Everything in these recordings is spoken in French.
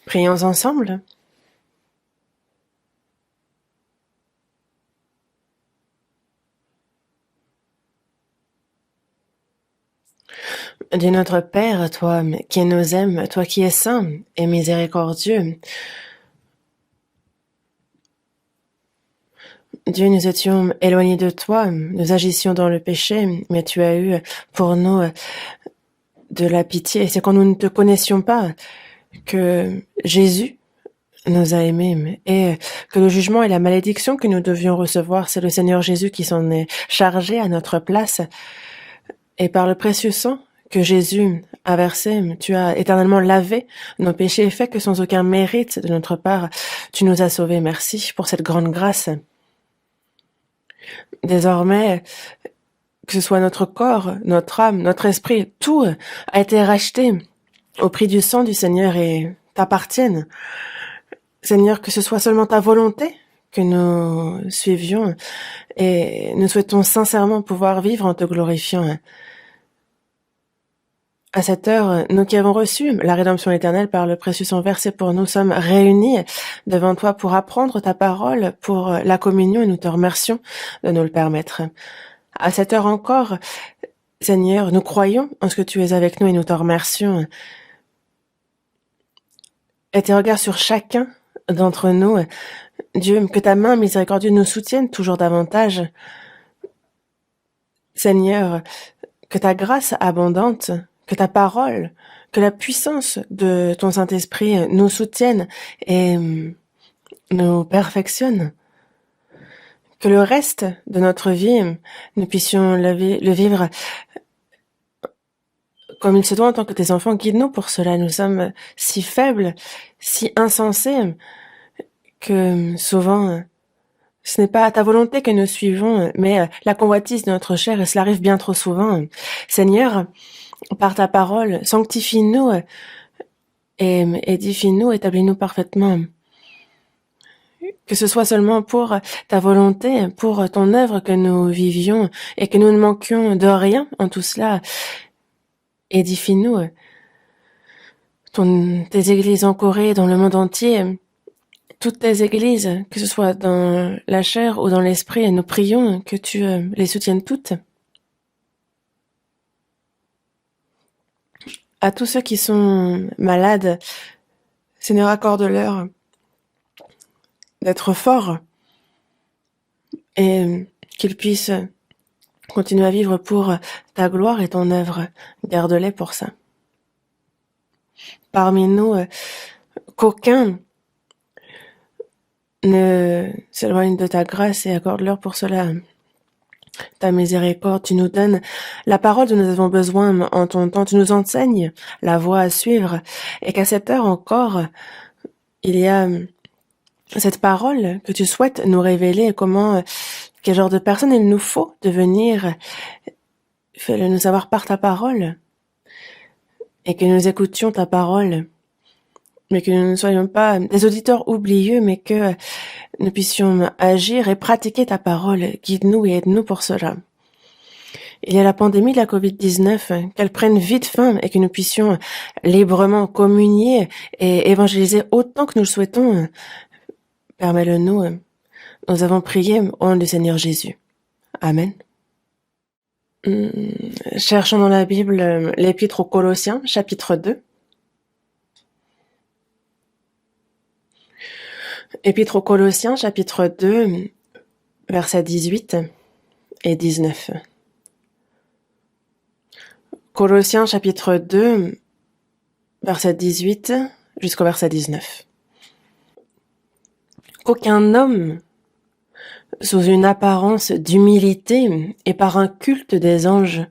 Prions ensemble. Dieu notre Père, toi qui nous aimes, toi qui es saint et miséricordieux, Dieu, nous étions éloignés de toi, nous agissions dans le péché, mais tu as eu pour nous de la pitié. C'est quand nous ne te connaissions pas que Jésus nous a aimés et que le jugement et la malédiction que nous devions recevoir, c'est le Seigneur Jésus qui s'en est chargé à notre place. Et par le précieux sang que Jésus a versé, tu as éternellement lavé nos péchés et fait que sans aucun mérite de notre part, tu nous as sauvés. Merci pour cette grande grâce. Désormais, que ce soit notre corps, notre âme, notre esprit, tout a été racheté au prix du sang du Seigneur et t'appartiennent. Seigneur, que ce soit seulement ta volonté que nous suivions et nous souhaitons sincèrement pouvoir vivre en te glorifiant. À cette heure, nous qui avons reçu la rédemption éternelle par le précieux sang versé pour nous, sommes réunis devant toi pour apprendre ta parole, pour la communion, et nous te remercions de nous le permettre. À cette heure encore, Seigneur, nous croyons en ce que tu es avec nous et nous te remercions. Et tes regards sur chacun d'entre nous, Dieu, que ta main miséricordieuse nous soutienne toujours davantage. Seigneur, que ta grâce abondante, que ta parole, que la puissance de ton Saint-Esprit nous soutienne et nous perfectionne. Que le reste de notre vie, nous puissions le vivre comme il se doit en tant que tes enfants. Guide-nous pour cela. Nous sommes si faibles, si insensés, que souvent, ce n'est pas ta volonté que nous suivons, mais la convoitise de notre chair, et cela arrive bien trop souvent. Seigneur, par ta parole, sanctifie-nous et édifie-nous, établis-nous parfaitement. Que ce soit seulement pour ta volonté, pour ton œuvre que nous vivions et que nous ne manquions de rien en tout cela. Édifie-nous. Tes églises en Corée, dans le monde entier, toutes tes églises, que ce soit dans la chair ou dans l'esprit, nous prions que tu les soutiennes toutes. À tous ceux qui sont malades, Seigneur, accorde-leur d'être forts et qu'ils puissent continuer à vivre pour ta gloire et ton œuvre. Garde-les pour ça. Parmi nous, qu'aucun ne s'éloigne de ta grâce et accorde-leur pour cela ta miséricorde. Tu nous donnes la parole dont nous avons besoin en ton temps. Tu nous enseignes la voie à suivre et qu'à cette heure encore, il y a cette parole que tu souhaites nous révéler, comment, quel genre de personne il nous faut devenir. Fais-le nous savoir par ta parole et que nous écoutions ta parole, mais que nous ne soyons pas des auditeurs oublieux, mais que nous puissions agir et pratiquer ta parole. Guide-nous et aide-nous pour cela. Il y a la pandémie de la Covid-19, qu'elle prenne vite fin et que nous puissions librement communier et évangéliser autant que nous le souhaitons. Permets-le-nous. Nous avons prié au nom du Seigneur Jésus. Amen. Cherchons dans la Bible l'Épître aux Colossiens, chapitre 2. Épître aux Colossiens, chapitre 2, versets 18 et 19. Colossiens, chapitre 2, verset 18 jusqu'au verset 19. Qu'aucun homme, sous une apparence d'humilité et par un culte des anges,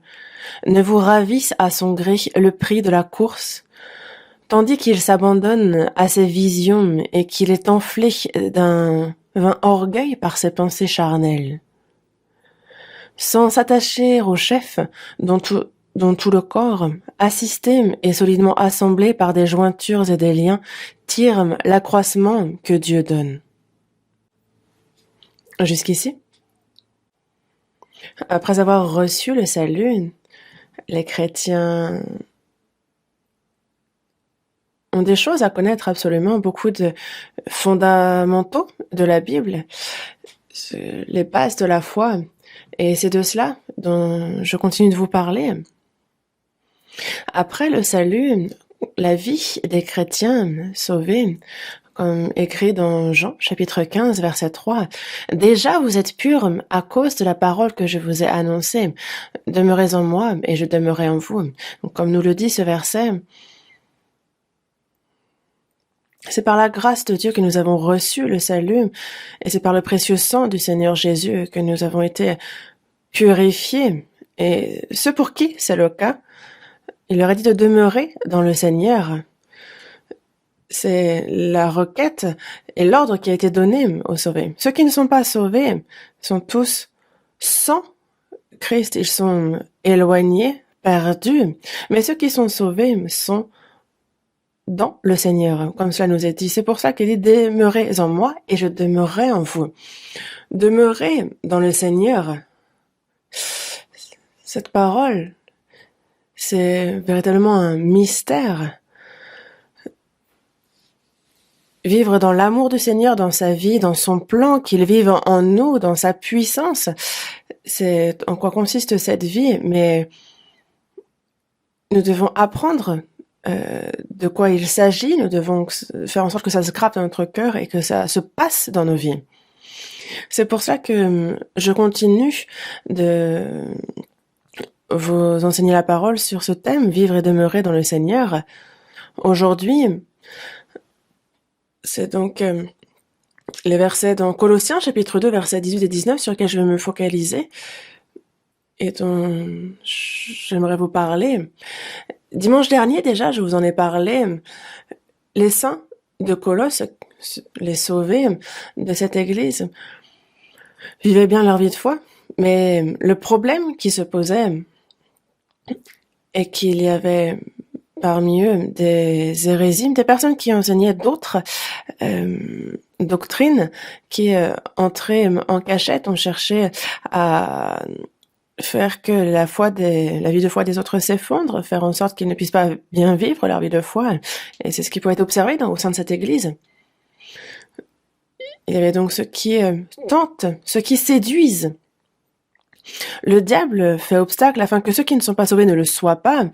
ne vous ravisse à son gré le prix de la course, tandis qu'il s'abandonne à ses visions et qu'il est enflé d'un vain orgueil par ses pensées charnelles. Sans s'attacher au chef, dont tout le corps, assisté et solidement assemblé par des jointures et des liens, tire l'accroissement que Dieu donne. Jusqu'ici, après avoir reçu le salut, les chrétiens ont des choses à connaître absolument, beaucoup de fondamentaux de la Bible, les bases de la foi. Et c'est de cela dont je continue de vous parler. Après le salut, la vie des chrétiens sauvés, comme écrit dans Jean, chapitre 15, verset 3. Déjà vous êtes purs à cause de la parole que je vous ai annoncée. Demeurez en moi et je demeurerai en vous. Donc, comme nous le dit ce verset, c'est par la grâce de Dieu que nous avons reçu le salut et c'est par le précieux sang du Seigneur Jésus que nous avons été purifiés. Et ce pour qui c'est le cas, il leur a dit de demeurer dans le Seigneur. C'est la requête et l'ordre qui a été donné aux sauvés. Ceux qui ne sont pas sauvés sont tous sans Christ. Ils sont éloignés, perdus. Mais ceux qui sont sauvés sont dans le Seigneur, comme cela nous est dit. C'est pour ça qu'il dit « Demeurez en moi et je demeurerai en vous ». Demeurer dans le Seigneur, cette parole, c'est véritablement un mystère. Vivre dans l'amour du Seigneur, dans sa vie, dans son plan, qu'il vive en nous, dans sa puissance, c'est en quoi consiste cette vie, mais nous devons apprendre de quoi il s'agit, nous devons faire en sorte que ça se grappe dans notre cœur et que ça se passe dans nos vies. C'est pour ça que je continue de vous enseigner la parole sur ce thème, vivre et demeurer dans le Seigneur. Aujourd'hui, c'est donc les versets dans Colossiens, chapitre 2, versets 18 et 19, sur lesquels je vais me focaliser et dont j'aimerais vous parler. Dimanche dernier, déjà, je vous en ai parlé. Les saints de Colosse, les sauvés de cette église, vivaient bien leur vie de foi, mais le problème qui se posait est qu'il y avait parmi eux des hérésies, des personnes qui enseignaient d'autres doctrines, qui entraient en cachette, on cherchait à faire que la vie de foi des autres s'effondre, faire en sorte qu'ils ne puissent pas bien vivre leur vie de foi. Et c'est ce qui pouvait être observé au sein de cette église. Il y avait donc ceux qui tentent, ceux qui séduisent. Le diable fait obstacle afin que ceux qui ne sont pas sauvés ne le soient pas,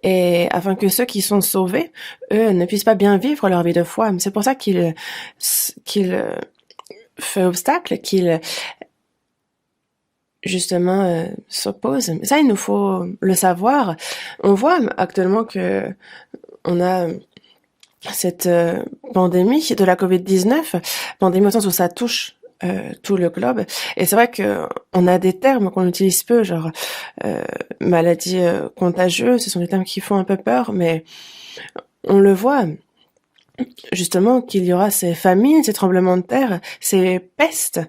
et afin que ceux qui sont sauvés, eux, ne puissent pas bien vivre leur vie de foi. C'est pour ça qu'il fait obstacle, qu'il justement s'oppose. Ça, il nous faut le savoir. On voit actuellement que on a cette pandémie de la COVID-19, pandémie au sens où ça touche tout le globe. Et c'est vrai que on a des termes qu'on utilise peu, genre maladie contagieuse. Ce sont des termes qui font un peu peur, mais on le voit justement qu'il y aura ces famines, ces tremblements de terre, ces pestes,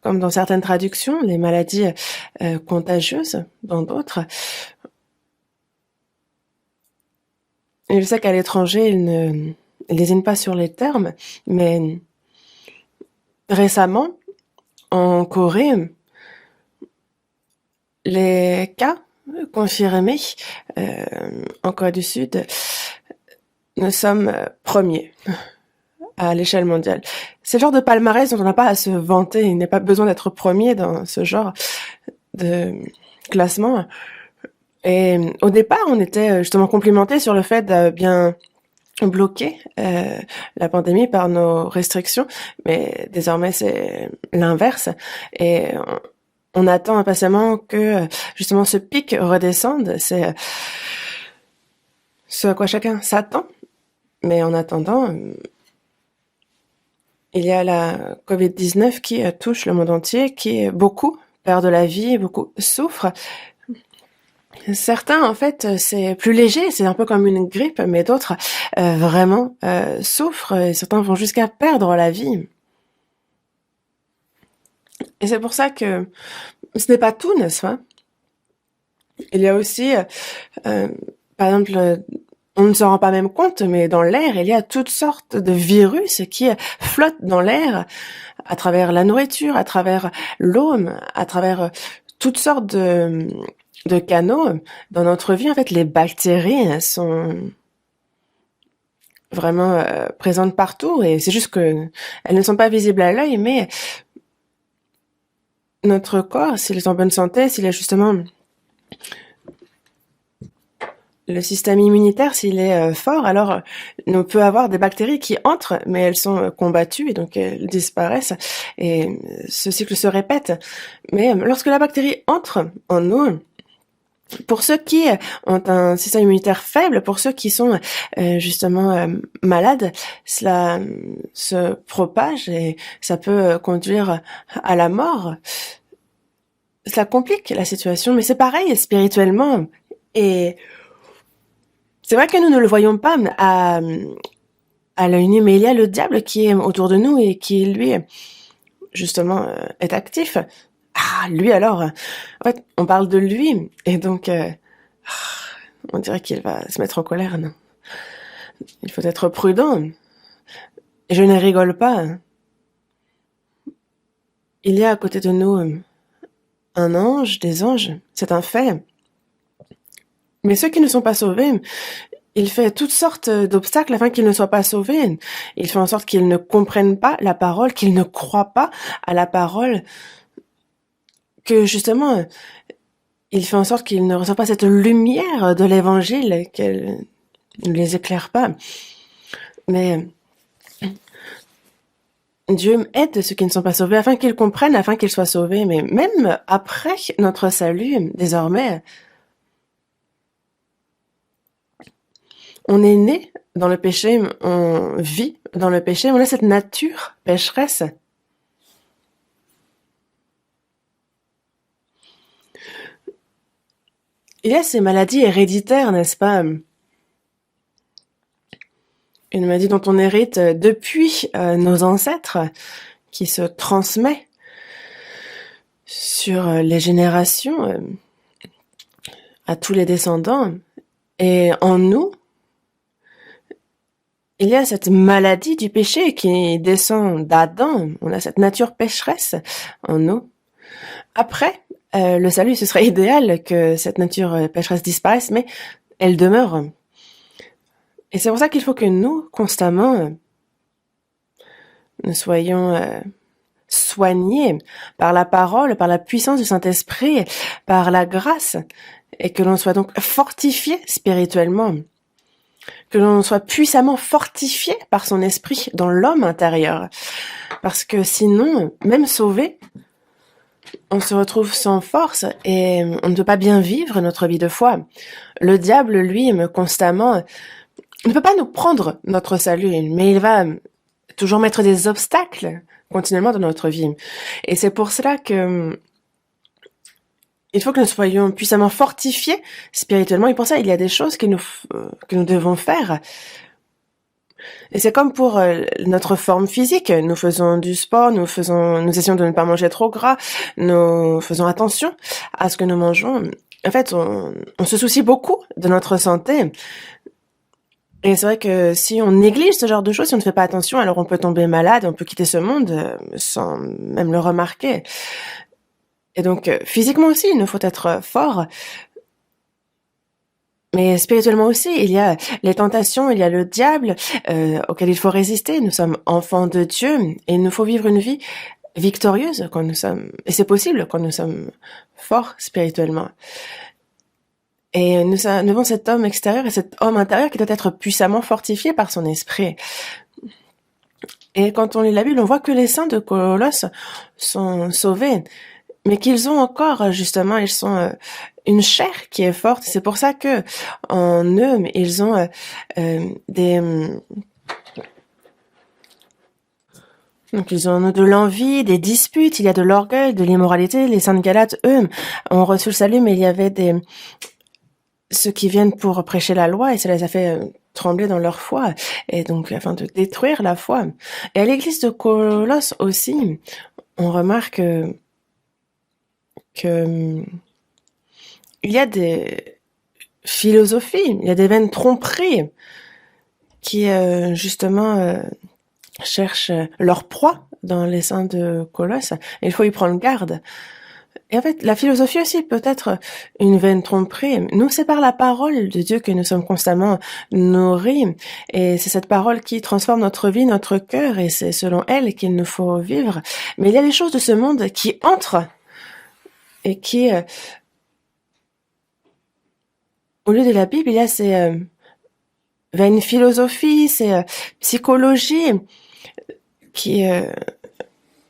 comme dans certaines traductions, les maladies contagieuses, dans d'autres. Et je sais qu'à l'étranger, ils ne lésinent pas sur les termes, mais récemment, en Corée, les cas confirmés en Corée du Sud, nous sommes premiers à l'échelle mondiale. C'est le genre de palmarès dont on n'a pas à se vanter. Il n'est pas besoin d'être premier dans ce genre de classement. Et au départ, on était justement complimentés sur le fait de bien bloquer la pandémie par nos restrictions, mais désormais c'est l'inverse. Et on attend impatiemment que justement ce pic redescende. C'est ce à quoi chacun s'attend. Mais en attendant, il y a la COVID-19 qui touche le monde entier, qui beaucoup perdent la vie, beaucoup souffrent. Certains, en fait, c'est plus léger, c'est un peu comme une grippe, mais d'autres vraiment souffrent et certains vont jusqu'à perdre la vie. Et c'est pour ça que ce n'est pas tout, n'est-ce pas? Il y a aussi, par exemple, on ne se rend pas même compte, mais dans l'air, il y a toutes sortes de virus qui flottent dans l'air à travers la nourriture, à travers l'eau, à travers toutes sortes de canaux dans notre vie. En fait, les bactéries sont vraiment présentes partout, et c'est juste que elles ne sont pas visibles à l'œil, mais notre corps, s'il est en bonne santé, s'il est justement le système immunitaire, s'il est fort, alors on peut avoir des bactéries qui entrent, mais elles sont combattues et donc elles disparaissent, et ce cycle se répète. Mais lorsque la bactérie entre en nous, pour ceux qui ont un système immunitaire faible, pour ceux qui sont justement malades, cela se propage et ça peut conduire à la mort. Cela complique la situation, mais c'est pareil spirituellement. Et c'est vrai que nous ne le voyons pas à l'œil nu, mais il y a le diable qui est autour de nous et qui, lui, justement, est actif. Ah, lui alors, en fait, on parle de lui, et donc, on dirait qu'il va se mettre en colère, non? Il faut être prudent. Et je ne rigole pas. Il y a à côté de nous un ange, des anges, c'est un fait. Mais ceux qui ne sont pas sauvés, il fait toutes sortes d'obstacles afin qu'ils ne soient pas sauvés. Il fait en sorte qu'ils ne comprennent pas la parole, qu'ils ne croient pas à la parole, que justement, il fait en sorte qu'ils ne reçoivent pas cette lumière de l'évangile, qu'elle ne les éclaire pas. Mais Dieu aide ceux qui ne sont pas sauvés afin qu'ils comprennent, afin qu'ils soient sauvés. Mais même après notre salut, désormais, on est né dans le péché, on vit dans le péché, on a cette nature pécheresse. Il y a ces maladies héréditaires, n'est-ce pas? Une maladie dont on hérite depuis nos ancêtres, qui se transmet sur les générations à tous les descendants. Et en nous, il y a cette maladie du péché qui descend d'Adam. On a cette nature pécheresse en nous. Après le salut, ce serait idéal que cette nature pécheresse disparaisse, mais elle demeure. Et c'est pour ça qu'il faut que nous, constamment, nous soyons soignés par la parole, par la puissance du Saint-Esprit, par la grâce, et que l'on soit donc fortifié spirituellement, que l'on soit puissamment fortifié par son esprit dans l'homme intérieur. Parce que sinon, même sauvé, on se retrouve sans force et on ne peut pas bien vivre notre vie de foi. Le diable, lui, constamment, ne peut pas nous prendre notre salut, mais il va toujours mettre des obstacles continuellement dans notre vie. Et c'est pour cela que il faut que nous soyons puissamment fortifiés spirituellement. Et pour ça, il y a des choses que nous devons faire. Et c'est comme pour notre forme physique. Nous faisons du sport, nous essayons de ne pas manger trop gras, nous faisons attention à ce que nous mangeons. En fait, on se soucie beaucoup de notre santé. Et c'est vrai que si on néglige ce genre de choses, si on ne fait pas attention, alors on peut tomber malade, on peut quitter ce monde sans même le remarquer. Et donc, physiquement aussi, il nous faut être fort. Mais spirituellement aussi, il y a les tentations, il y a le diable auquel il faut résister. Nous sommes enfants de Dieu et il nous faut vivre une vie victorieuse quand nous sommes... Et c'est possible quand nous sommes forts spirituellement. Et nous avons cet homme extérieur et cet homme intérieur qui doit être puissamment fortifié par son esprit. Et quand on lit la Bible, on voit que les saints de Colosse sont sauvés, mais qu'ils ont encore, justement, ils sont une chair qui est forte. C'est pour ça que en eux, ils ont donc ils ont de l'envie, des disputes, il y a de l'orgueil, de l'immoralité. Les saints de Galates, eux, ont reçu le salut, mais il y avait ceux qui viennent pour prêcher la loi, et cela les a fait trembler dans leur foi, et donc afin de détruire la foi. Et à l'église de Colosse aussi, on remarque que il y a des philosophies, il y a des vaines tromperies qui justement cherchent leur proie dans les saints de Colosse. Et il faut y prendre garde. Et en fait, la philosophie aussi peut être une vaine tromperie. Nous, c'est par la parole de Dieu que nous sommes constamment nourris. Et c'est cette parole qui transforme notre vie, notre cœur, et c'est selon elle qu'il nous faut vivre. Mais il y a des choses de ce monde qui entrent et qui, au lieu de la Bible, il y a ces vaines philosophies, ces psychologies, qui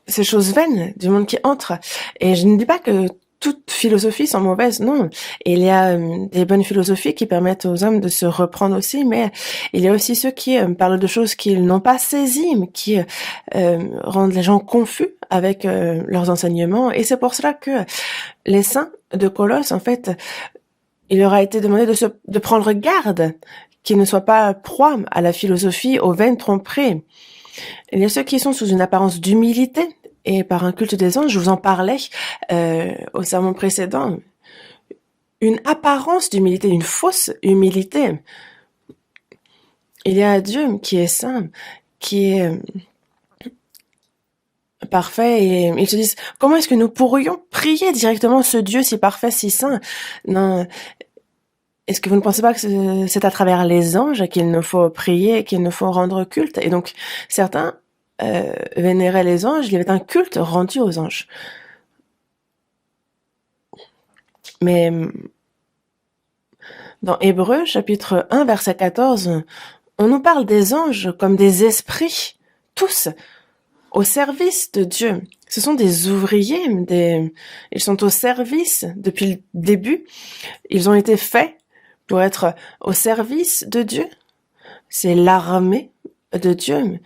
ces choses vaines du monde qui entrent. Et je ne dis pas que toutes philosophies sont mauvaises, non. Il y a des bonnes philosophies qui permettent aux hommes de se reprendre aussi, mais il y a aussi ceux qui parlent de choses qu'ils n'ont pas saisies, mais qui rendent les gens confus avec leurs enseignements. Et c'est pour cela que les saints de Colosse, en fait, il leur a été demandé de prendre garde, qu'ils ne soient pas proies à la philosophie, aux vaines tromperies. Il y a ceux qui sont sous une apparence d'humilité et par un culte des anges, je vous en parlais au sermon précédent, une apparence d'humilité, une fausse humilité. Il y a Dieu qui est saint, qui est parfait, et ils se disent, comment est-ce que nous pourrions prier directement ce Dieu si parfait, si saint? Non. Est-ce que vous ne pensez pas que c'est à travers les anges qu'il nous faut prier, qu'il nous faut rendre culte? Et donc, certains vénéraient les anges, il y avait un culte rendu aux anges. Mais dans Hébreux, chapitre 1, verset 14, on nous parle des anges comme des esprits, tous, au service de Dieu. Ce sont des ouvriers, ils sont au service depuis le début. Ils ont été faits pour être au service de Dieu. C'est l'armée de Dieu.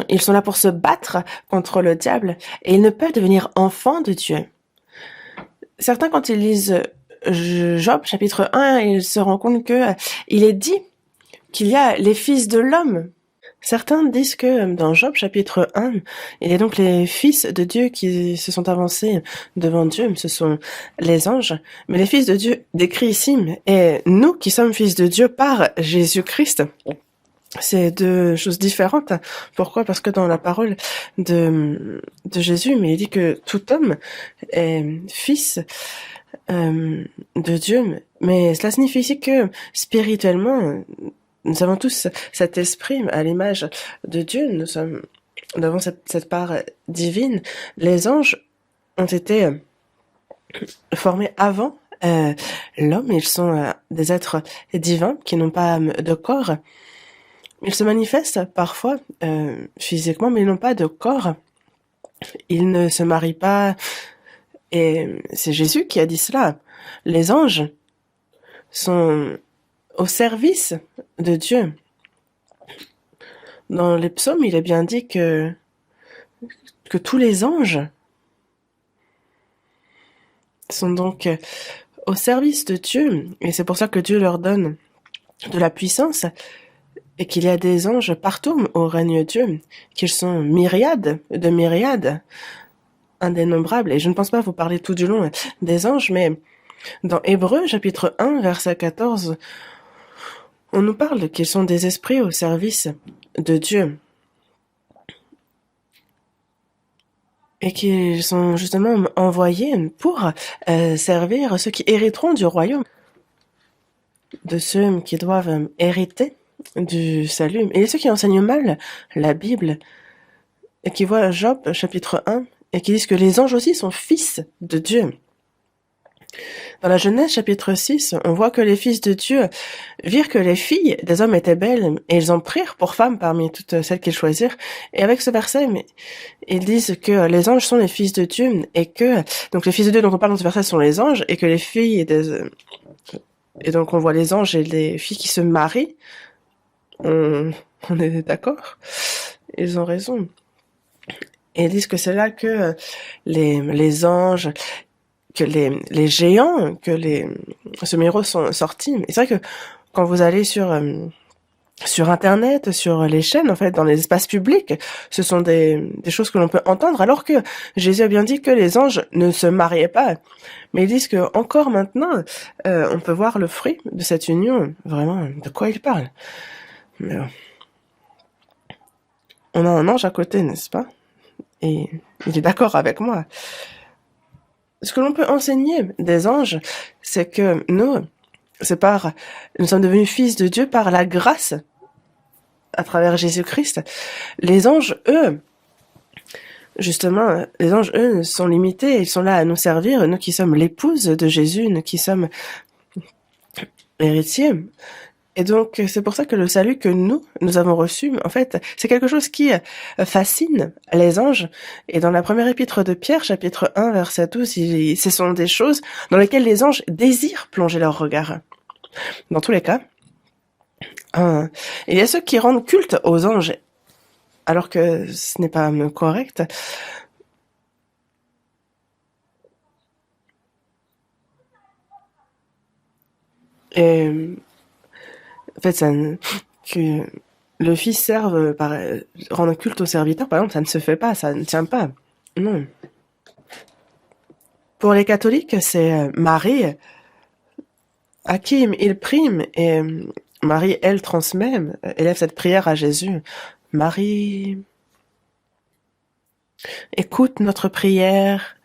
Ils sont là pour se battre contre le diable et ils ne peuvent devenir enfants de Dieu. Certains, quand ils lisent Job, chapitre 1, ils se rendent compte que il est dit qu'il y a les fils de l'homme. Certains disent que dans Job, chapitre 1, il y a donc les fils de Dieu qui se sont avancés devant Dieu, ce sont les anges. Mais les fils de Dieu décrits ici, et nous qui sommes fils de Dieu par Jésus-Christ, c'est deux choses différentes. Pourquoi? Parce que dans la parole de Jésus, mais il dit que tout homme est fils de Dieu. Mais cela signifie ici que spirituellement, nous avons tous cet esprit à l'image de Dieu. Nous avons cette part divine. Les anges ont été formés avant l'homme. Ils sont des êtres divins qui n'ont pas de corps. Ils se manifestent parfois physiquement, mais ils n'ont pas de corps. Ils ne se marient pas. Et c'est Jésus qui a dit cela. Les anges sont au service de Dieu. Dans les psaumes, il est bien dit que tous les anges sont donc au service de Dieu. Et c'est pour ça que Dieu leur donne de la puissance et qu'il y a des anges partout au règne de Dieu, qu'ils sont myriades de myriades, indénombrables. Et je ne pense pas vous parler tout du long des anges, mais dans Hébreux, chapitre 1, verset 14, on nous parle qu'ils sont des esprits au service de Dieu. Et qu'ils sont justement envoyés pour servir ceux qui hériteront du royaume, de ceux qui doivent hériter du salut. Et ceux qui enseignent mal la Bible, et qui voient Job, chapitre 1, et qui disent que les anges aussi sont fils de Dieu. Dans la Genèse, chapitre 6, on voit que les fils de Dieu virent que les filles des hommes étaient belles, et ils en prirent pour femmes parmi toutes celles qu'ils choisirent. Et avec ce verset, ils disent que les anges sont les fils de Dieu, et que, donc les fils de Dieu dont on parle dans ce verset sont les anges, et que les filles et donc on voit les anges et les filles qui se marient. On est d'accord? Ils ont raison. Et ils disent que c'est là que les anges, que les géants, que les semi-héros sont sortis. Et c'est vrai que quand vous allez sur Internet, sur les chaînes, en fait, dans les espaces publics, ce sont des choses que l'on peut entendre, alors que Jésus a bien dit que les anges ne se mariaient pas. Mais ils disent que encore maintenant, on peut voir le fruit de cette union. Vraiment, de quoi ils parlent? Mais, on a un ange à côté, n'est-ce pas? Et il est d'accord avec moi. ce que l'on peut enseigner des anges, c'est que nous sommes devenus fils de Dieu par la grâce à travers Jésus-Christ. Les anges, eux, justement, les anges, eux, sont limités, ils sont là à nous servir, nous qui sommes l'épouse de Jésus, nous qui sommes héritiers. Et donc, c'est pour ça que le salut que nous avons reçu, en fait, c'est quelque chose qui fascine les anges. Et dans la première épître de Pierre, chapitre 1, verset 12, ce sont des choses dans lesquelles les anges désirent plonger leur regard. Dans tous les cas, il y a ceux qui rendent culte aux anges, alors que ce n'est pas correct. Et en fait, que le fils serve rendre culte au serviteur, par exemple, ça ne se fait pas, ça ne tient pas. Non. Pour les catholiques, c'est Marie à qui ils priment et Marie, elle, transmet, élève cette prière à Jésus. Marie, écoute notre prière.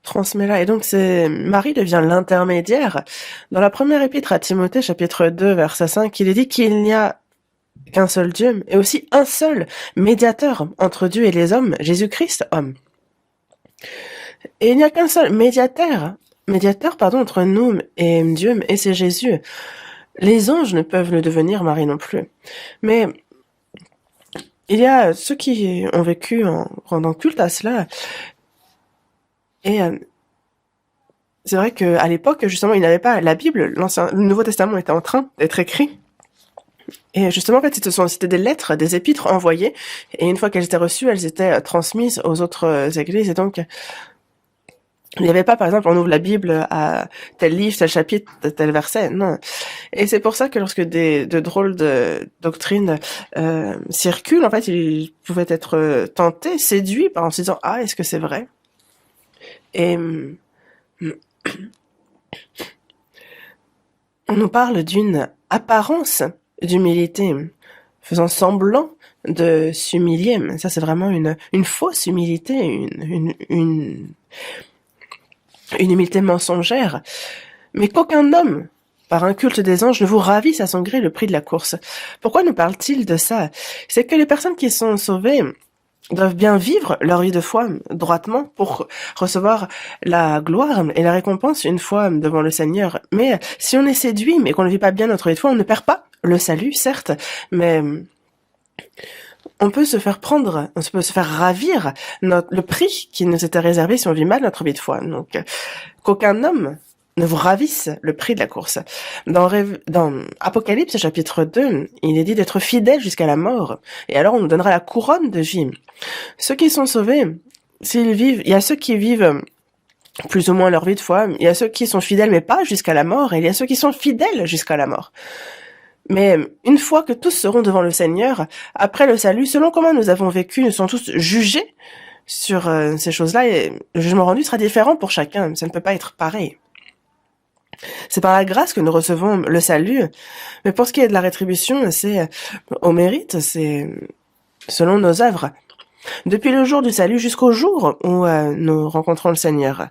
Transmets-la. Et donc, Marie devient l'intermédiaire. Dans la première épître à Timothée, chapitre 2, verset 5, il est dit qu'il n'y a qu'un seul Dieu, et aussi un seul médiateur entre Dieu et les hommes, Jésus-Christ, homme. Et il n'y a qu'un seul médiateur, entre nous et Dieu, et c'est Jésus. Les anges ne peuvent le devenir, Marie non plus. Mais il y a ceux qui ont vécu en rendant culte à cela, et c'est vrai qu'à l'époque, justement, il n'avait pas la Bible, le Nouveau Testament était en train d'être écrit. Et justement, en fait, c'était des lettres, des épîtres envoyées, et une fois qu'elles étaient reçues, elles étaient transmises aux autres églises, et donc, il n'y avait pas, par exemple, on ouvre la Bible à tel livre, tel chapitre, tel verset, non. Et c'est pour ça que lorsque de drôles de doctrines circulent, en fait, ils pouvaient être tentés, séduits, en se disant « Ah, est-ce que c'est vrai ?» Et on nous parle d'une apparence d'humilité, faisant semblant de s'humilier. Ça, c'est vraiment une fausse humilité, une humilité mensongère. Mais qu'aucun homme, par un culte des anges, ne vous ravisse à son gré le prix de la course. Pourquoi nous parle-t-il de ça? C'est que les personnes qui sont sauvées doivent bien vivre leur vie de foi droitement pour recevoir la gloire et la récompense une fois devant le Seigneur. Mais si on est séduit mais qu'on ne vit pas bien notre vie de foi, on ne perd pas le salut, certes, mais on peut se faire ravir le prix qui nous était réservé si on vit mal notre vie de foi. Donc, qu'aucun homme ne vous ravisse le prix de la course. Dans Apocalypse, chapitre 2, il est dit d'être fidèle jusqu'à la mort. Et alors, on nous donnera la couronne de vie. Ceux qui sont sauvés, il y a ceux qui vivent plus ou moins leur vie de foi, il y a ceux qui sont fidèles mais pas jusqu'à la mort, et il y a ceux qui sont fidèles jusqu'à la mort. Mais une fois que tous seront devant le Seigneur, après le salut, selon comment nous avons vécu, nous sommes tous jugés sur ces choses-là, et le jugement rendu sera différent pour chacun, ça ne peut pas être pareil. C'est par la grâce que nous recevons le salut, mais pour ce qui est de la rétribution, c'est au mérite, c'est selon nos œuvres. Depuis le jour du salut jusqu'au jour où nous rencontrons le Seigneur.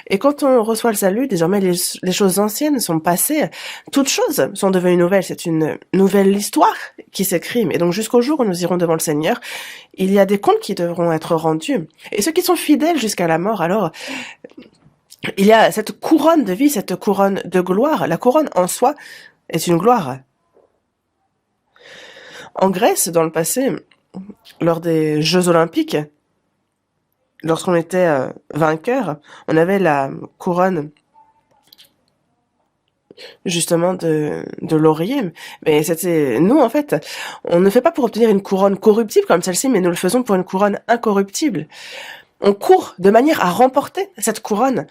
Et quand on reçoit le salut, désormais les choses anciennes sont passées, toutes choses sont devenues nouvelles, c'est une nouvelle histoire qui s'écrit. Et donc jusqu'au jour où nous irons devant le Seigneur, il y a des comptes qui devront être rendus. Et ceux qui sont fidèles jusqu'à la mort, alors il y a cette couronne de vie, cette couronne de gloire. La couronne en soi est une gloire. En Grèce, dans le passé, lors des Jeux Olympiques, lorsqu'on était vainqueur, on avait la couronne justement de laurier. Mais c'était nous, en fait, on ne fait pas pour obtenir une couronne corruptible comme celle-ci, mais nous le faisons pour une couronne incorruptible. On court de manière à remporter cette couronne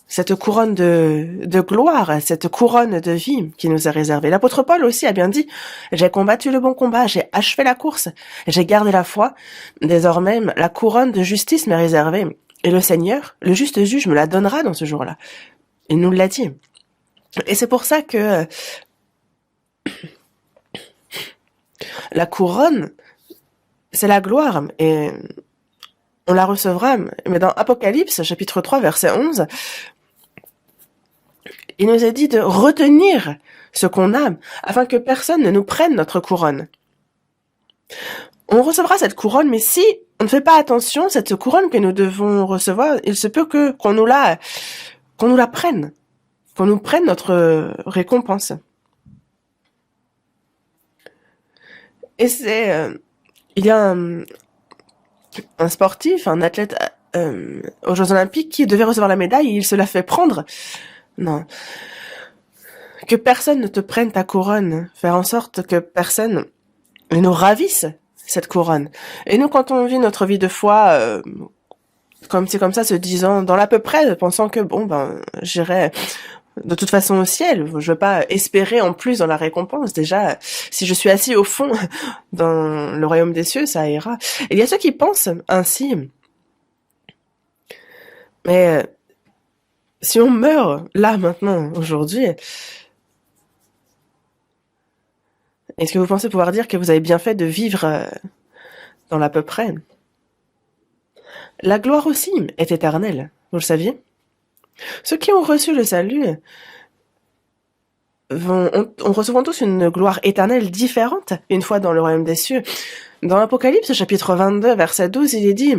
de gloire, cette couronne de vie qui nous est réservée. L'apôtre Paul aussi a bien dit, j'ai combattu le bon combat, j'ai achevé la course, j'ai gardé la foi, désormais la couronne de justice m'est réservée. Et le Seigneur, le juste juge, me la donnera dans ce jour-là. Il nous l'a dit. Et c'est pour ça que la couronne c'est la gloire, et on la recevra. Mais dans Apocalypse, chapitre 3, verset 11, il nous est dit de retenir ce qu'on a, afin que personne ne nous prenne notre couronne. On recevra cette couronne, mais si on ne fait pas attention, cette couronne que nous devons recevoir, il se peut qu'on nous la prenne, qu'on nous prenne notre récompense. Et il y a un sportif, un athlète aux Jeux Olympiques qui devait recevoir la médaille et il se la fait prendre. Non. Que personne ne te prenne ta couronne. Faire en sorte que personne ne nous ravisse cette couronne. Et nous, quand on vit notre vie de foi, comme ça, se disant dans l'à peu près, pensant que j'irai de toute façon au ciel, je veux pas espérer en plus dans la récompense. Déjà, si je suis assis au fond dans le royaume des cieux, ça ira. Et il y a ceux qui pensent ainsi. Mais si on meurt là, maintenant, aujourd'hui, est-ce que vous pensez pouvoir dire que vous avez bien fait de vivre dans l'à peu près? La gloire aussi est éternelle, vous le saviez? Ceux qui ont reçu le salut recevront tous une gloire éternelle différente une fois dans le royaume des cieux. Dans l'Apocalypse, chapitre 22, verset 12, il est dit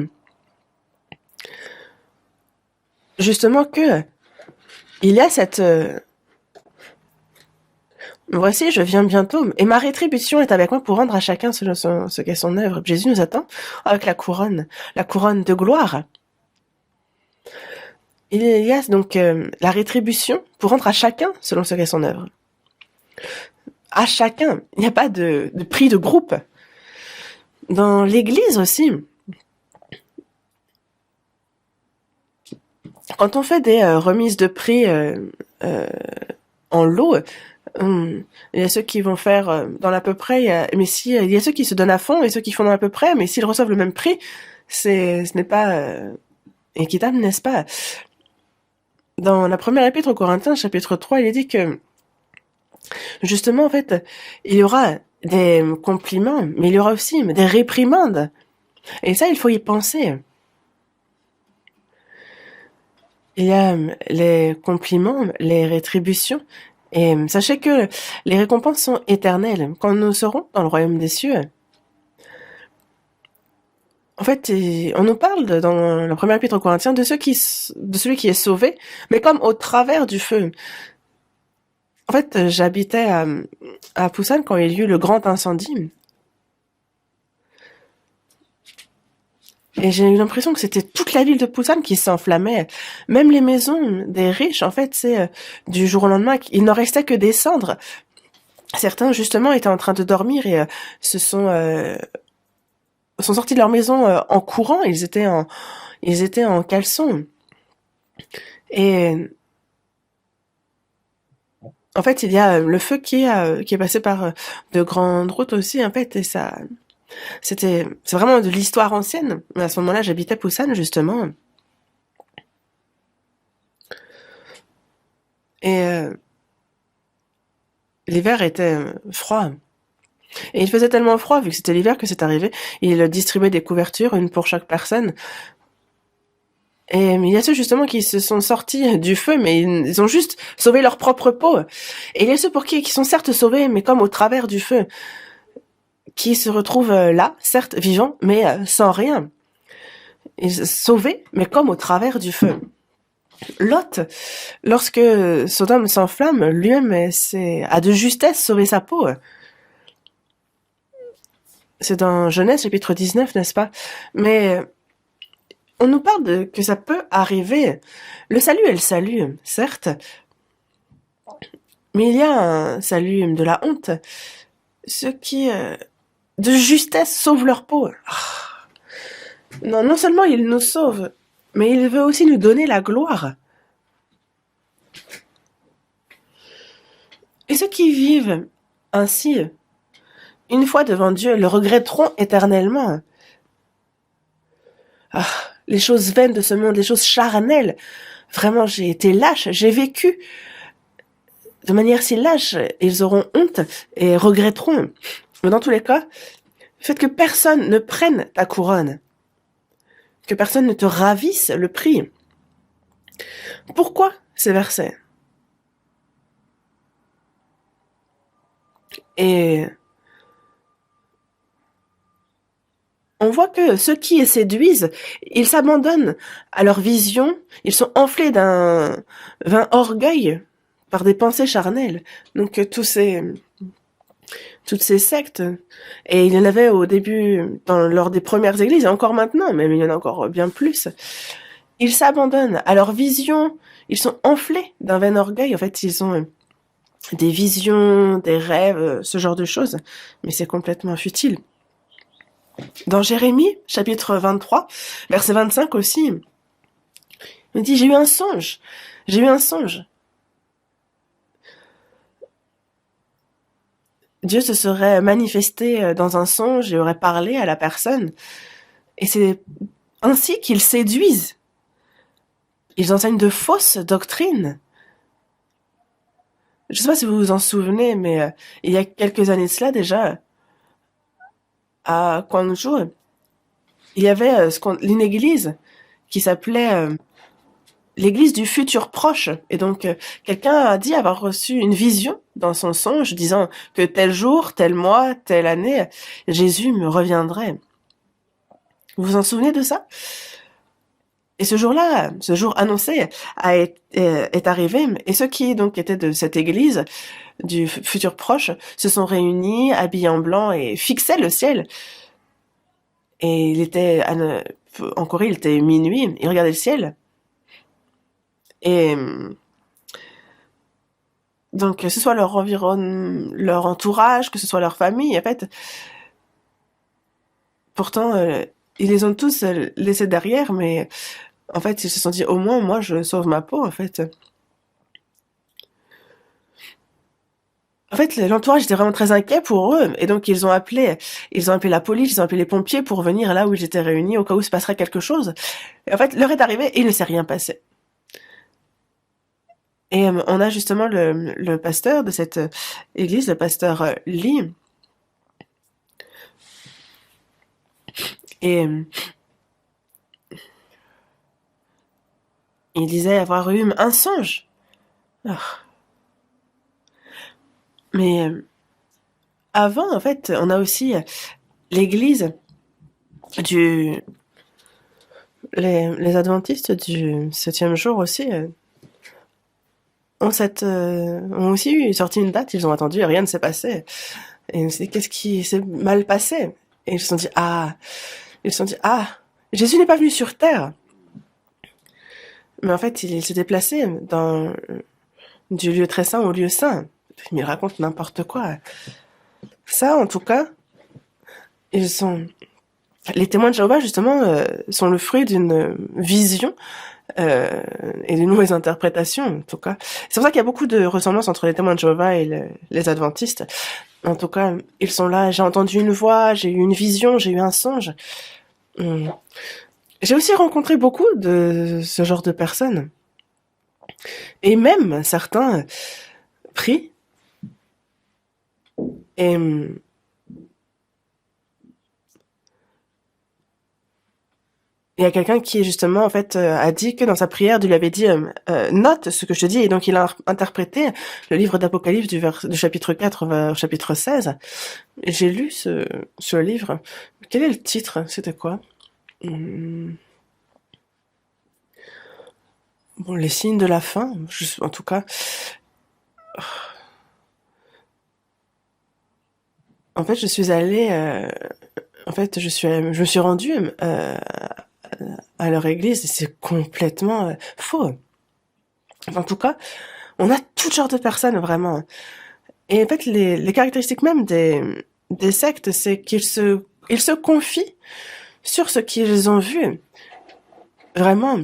justement que il y a cette voici, je viens bientôt, et ma rétribution est avec moi pour rendre à chacun selon ce qu'est son œuvre. Jésus nous attend avec la couronne de gloire. Il y a donc la rétribution pour rendre à chacun selon ce qu'est son œuvre. À chacun, il n'y a pas de prix de groupe. Dans l'Église aussi, quand on fait des remises de prix en lot, il y a ceux qui vont faire dans l'à peu près, il y a ceux qui se donnent à fond et ceux qui font dans l'à peu près, mais s'ils reçoivent le même prix, ce n'est pas équitable, n'est-ce pas? Dans la première épître aux Corinthiens, chapitre 3, il est dit que justement, en fait, il y aura des compliments, mais il y aura aussi des réprimandes. Et ça, il faut y penser. Il y a les compliments, les rétributions, et sachez que les récompenses sont éternelles. Quand nous serons dans le royaume des cieux, en fait, on nous parle dans la première épître aux Corinthiens de celui qui est sauvé, mais comme au travers du feu. En fait, j'habitais à Busan quand il y eut le grand incendie. Et j'ai eu l'impression que c'était toute la ville de Busan qui s'enflammait. Même les maisons des riches, en fait, c'est du jour au lendemain, il n'en restait que des cendres. Certains, justement, étaient en train de dormir et sont sortis de leur maison en courant. Ils étaient en caleçon. Et en fait, il y a le feu qui est passé par de grandes routes aussi, en fait, et ça... c'est vraiment de l'histoire ancienne. À ce moment-là, j'habitais Busan, justement. Et l'hiver était froid. Et il faisait tellement froid, vu que c'était l'hiver que c'est arrivé. Il distribuait des couvertures, une pour chaque personne. Et il y a ceux, justement, qui se sont sortis du feu, mais ils ont juste sauvé leur propre peau. Et il y a ceux qui sont certes sauvés, mais comme au travers du feu, qui se retrouvent là, certes vivants, mais sans rien. Ils sauvés, mais comme au travers du feu. Lot, lorsque Sodome s'enflamme, lui-même a de justesse sauvé sa peau. C'est dans Genèse chapitre 19, n'est-ce pas? Mais on nous parle que ça peut arriver. Le salut est le salut, certes, mais il y a un salut de la honte. Ceux qui, de justesse, sauvent leur peau. Non seulement il nous sauve, mais il veut aussi nous donner la gloire. Et ceux qui vivent ainsi, une fois devant Dieu, le regretteront éternellement. Les choses vaines de ce monde, les choses charnelles. Vraiment, j'ai été lâche, j'ai vécu de manière si lâche. Ils auront honte et regretteront. Mais dans tous les cas, fait que personne ne prenne ta couronne, que personne ne te ravisse le prix. Pourquoi ces versets? Et on voit que ceux qui séduisent, ils s'abandonnent à leur vision, ils sont enflés d'un vain orgueil par des pensées charnelles. Donc toutes ces sectes, et il y en avait au début, lors des premières églises, et encore maintenant, même il y en a encore bien plus, ils s'abandonnent à leur vision, ils sont enflés d'un vain orgueil, en fait ils ont des visions, des rêves, ce genre de choses, mais c'est complètement futile. Dans Jérémie, chapitre 23, verset 25 aussi, il me dit, j'ai eu un songe. Dieu se serait manifesté dans un songe et aurait parlé à la personne. Et c'est ainsi qu'ils séduisent. Ils enseignent de fausses doctrines. Je ne sais pas si vous vous en souvenez, mais il y a quelques années de cela déjà, à Guangzhou, il y avait une église qui s'appelait l'église du futur proche. Et donc, quelqu'un a dit avoir reçu une vision dans son songe disant que tel jour, tel mois, telle année, Jésus me reviendrait. Vous vous en souvenez de ça? Et ce jour-là, ce jour annoncé est arrivé, et ceux qui donc étaient de cette église du futur proche se sont réunis, habillés en blanc et fixaient le ciel. Et il était en Corée, il était minuit, ils regardaient le ciel. Et donc, que ce soit leur entourage, que ce soit leur famille, en fait, pourtant, ils les ont tous laissés derrière, mais en fait, ils se sont dit, au moins, moi, je sauve ma peau, en fait. En fait, l'entourage était vraiment très inquiet pour eux, et donc ils ont appelé la police, ils ont appelé les pompiers pour venir là où ils étaient réunis au cas où il se passerait quelque chose. Et en fait, l'heure est arrivée et il ne s'est rien passé. Et on a justement le pasteur de cette église, le pasteur Lee, et il disait avoir eu un songe. Ah. Mais avant, en fait, on a aussi l'église les adventistes du 7e jour aussi ont aussi sorti une date, ils ont attendu et rien ne s'est passé. Et ils se sont dit, qu'est-ce qui s'est mal passé? Et ils se sont dit, Jésus n'est pas venu sur terre. Mais en fait, il s'est déplacé du lieu très saint au lieu saint. Mais il raconte n'importe quoi. Ça, en tout cas, les témoins de Jéhovah, justement, sont le fruit d'une vision et d'une mauvaise interprétation, en tout cas. C'est pour ça qu'il y a beaucoup de ressemblances entre les témoins de Jéhovah et les adventistes. En tout cas, ils sont là, j'ai entendu une voix, j'ai eu une vision, j'ai eu un songe. J'ai aussi rencontré beaucoup de ce genre de personnes. Et même certains prient. Et il y a quelqu'un qui justement en fait a dit que dans sa prière Dieu lui avait dit note ce que je te dis, et donc il a interprété le livre d'Apocalypse du chapitre 4 au chapitre 16. Et j'ai lu ce livre. Quel est le titre? C'était quoi? Bon, les signes de la fin, en tout cas. En fait, je suis allée je me suis rendue à leur église, et c'est complètement faux. En tout cas, on a tout genre de personnes, vraiment. Et en fait, les caractéristiques même des sectes, c'est ils se confient sur ce qu'ils ont vu. Vraiment.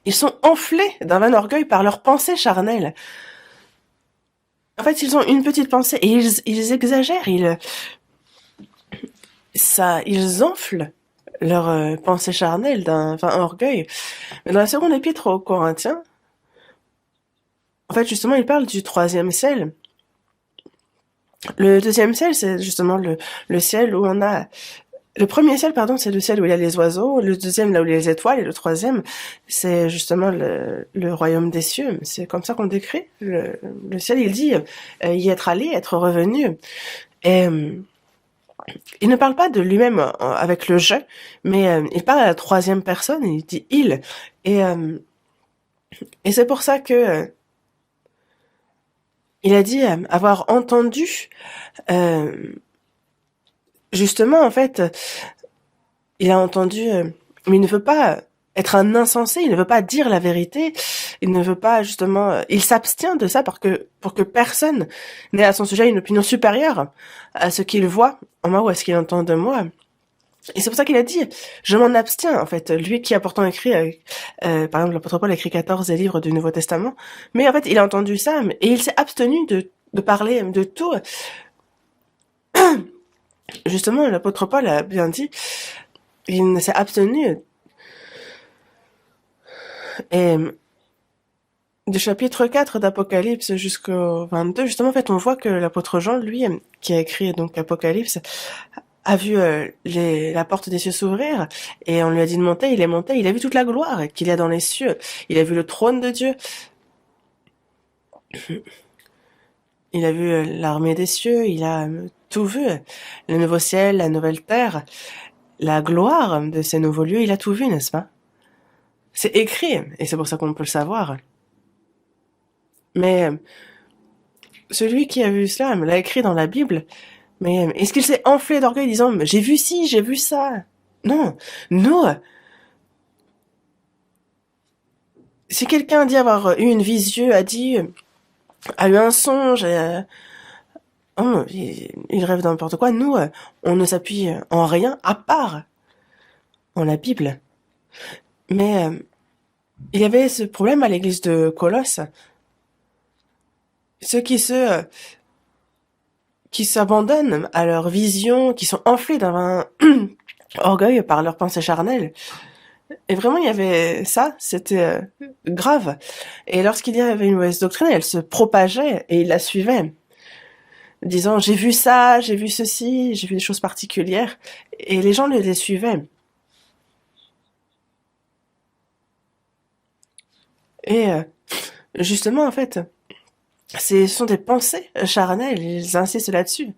Ils sont enflés d'un vain orgueil par leurs pensées charnelles. En fait, ils ont une petite pensée et ils exagèrent, ils enflent leur pensée charnelle d'un vain orgueil. Mais dans la seconde épître aux Corinthiens, en fait, justement, il parle du 3e ciel. Le deuxième ciel, c'est justement le ciel où on a... Le premier ciel, pardon, c'est le ciel où il y a les oiseaux. Le deuxième, là où il y a les étoiles. Et le troisième, c'est justement le royaume des cieux. C'est comme ça qu'on décrit le ciel. Il dit y être allé, être revenu. Et il ne parle pas de lui-même avec le je, mais il parle à la troisième personne. Et il dit il. Et, euh, et c'est pour ça que il a dit avoir entendu... justement, en fait, il a entendu, mais il ne veut pas être un insensé, il ne veut pas dire la vérité, il ne veut pas justement, il s'abstient de ça pour que personne n'ait à son sujet une opinion supérieure à ce qu'il voit en moi ou à ce qu'il entend de moi. Et c'est pour ça qu'il a dit, je m'en abstiens, en fait. Lui qui a pourtant écrit, par exemple, l'apôtre Paul a écrit 14 des livres du Nouveau Testament, mais en fait, il a entendu ça, et il s'est abstenu de parler de tout. Justement, l'apôtre Paul a bien dit, il s'est abstenu. Et du chapitre 4 d'Apocalypse jusqu'au 22, justement, en fait, on voit que l'apôtre Jean, lui, qui a écrit donc Apocalypse, a vu la porte des cieux s'ouvrir, et on lui a dit de monter, il est monté, il a vu toute la gloire qu'il y a dans les cieux, il a vu le trône de Dieu, il a vu l'armée des cieux, il a tout vu, le nouveau ciel, la nouvelle terre, la gloire de ces nouveaux lieux, il a tout vu, n'est-ce pas? C'est écrit, et c'est pour ça qu'on peut le savoir. Mais celui qui a vu cela l'a écrit dans la Bible, mais est-ce qu'il s'est enflé d'orgueil disant « J'ai vu ci, j'ai vu ça ?» Non, nous, si quelqu'un dit avoir eu une vision, a eu un songe, il rêve n'importe quoi, nous, on ne s'appuie en rien à part en la Bible. Mais il y avait ce problème à l'église de Colosse. Ceux qui s'abandonnent à leur vision, qui sont enflés d'un orgueil par leurs pensées charnelles. Et vraiment, il y avait ça, c'était grave. Et lorsqu'il y avait une mauvaise doctrine, elle se propageait et ils la suivaient, disant j'ai vu ça, j'ai vu ceci, j'ai vu des choses particulières, et les gens les suivaient. Et justement, en fait, ce sont des pensées charnelles, ils insistent là-dessus.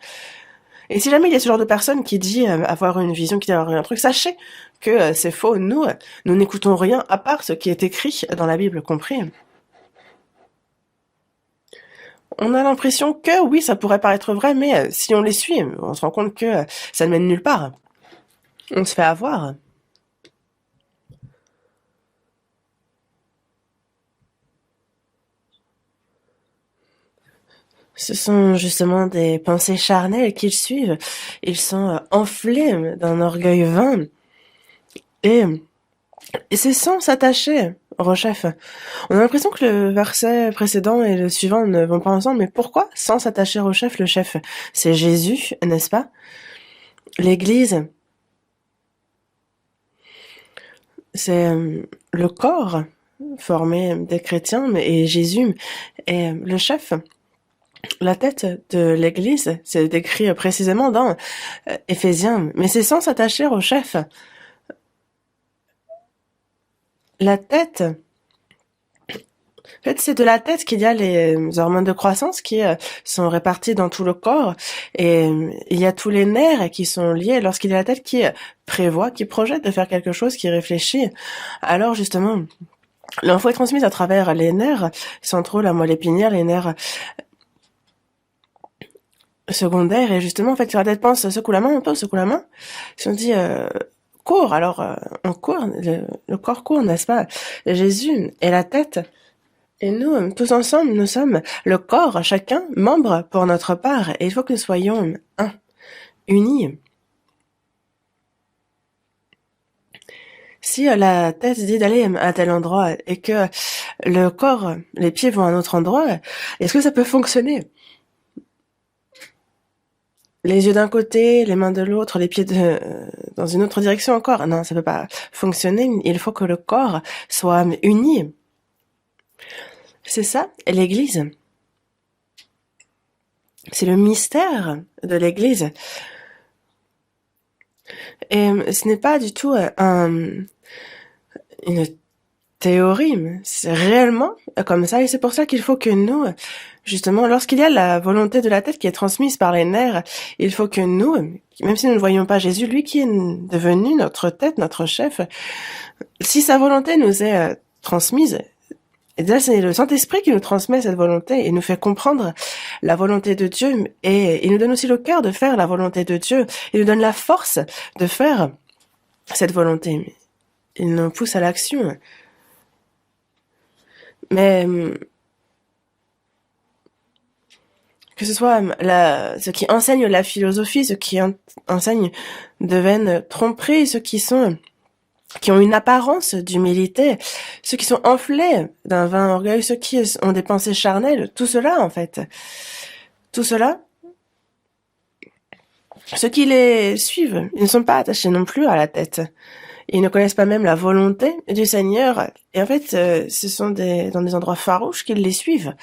Et si jamais il y a ce genre de personne qui dit avoir une vision, qui dit avoir un truc, sachez que c'est faux. Nous n'écoutons rien à part ce qui est écrit dans la Bible, compris. On a l'impression que oui, ça pourrait paraître vrai, mais si on les suit, on se rend compte que ça ne mène nulle part. On se fait avoir. Ce sont justement des pensées charnelles qu'ils suivent. Ils sont enflés d'un orgueil vain. Et, et c'est sans s'attacher au chef. On a l'impression que le verset précédent et le suivant ne vont pas ensemble, mais pourquoi sans s'attacher au chef? Le chef, c'est Jésus, n'est-ce pas? L'Église, c'est le corps formé des chrétiens, et Jésus est le chef. La tête de l'Église, c'est décrit précisément dans Éphésiens, mais c'est sans s'attacher au chef. La tête, en fait, c'est de la tête qu'il y a les hormones de croissance qui sont réparties dans tout le corps, et il y a tous les nerfs qui sont liés lorsqu'il y a la tête qui prévoit, qui projette de faire quelque chose, qui réfléchit. Alors justement, l'info est transmise à travers les nerfs centraux, la moelle épinière, les nerfs secondaires, et justement, en fait, si la tête pense secoue la main, on peut secoue la main. Si on dit cours, alors on court, le corps court, n'est-ce pas? Jésus est la tête. Et nous, tous ensemble, nous sommes le corps, chacun membre pour notre part. Et il faut que nous soyons un, unis. Si la tête dit d'aller à tel endroit et que le corps, les pieds vont à un autre endroit, est-ce que ça peut fonctionner? Les yeux d'un côté, les mains de l'autre, les pieds dans une autre direction encore. Non, ça peut pas fonctionner. Il faut que le corps soit uni. C'est ça, l'Église. C'est le mystère de l'Église. Et ce n'est pas du tout une théorie, mais c'est réellement comme ça. Et c'est pour ça qu'il faut que nous, justement, lorsqu'il y a la volonté de la tête qui est transmise par les nerfs, il faut que nous, même si nous ne voyons pas Jésus, lui qui est devenu notre tête, notre chef, si sa volonté nous est transmise, et là, c'est le Saint-Esprit qui nous transmet cette volonté et nous fait comprendre la volonté de Dieu. Et il nous donne aussi le cœur de faire la volonté de Dieu. Il nous donne la force de faire cette volonté. Il nous pousse à l'action. Mais que ce soit ceux qui enseignent la philosophie, ceux qui enseignent de vaines tromperies, ceux qui ont une apparence d'humilité, ceux qui sont enflés d'un vain orgueil, ceux qui ont des pensées charnelles, tout cela, en fait. Tout cela, ceux qui les suivent, ils ne sont pas attachés non plus à la tête. Ils ne connaissent pas même la volonté du Seigneur. Et en fait, ce sont dans des endroits farouches qu'ils les suivent.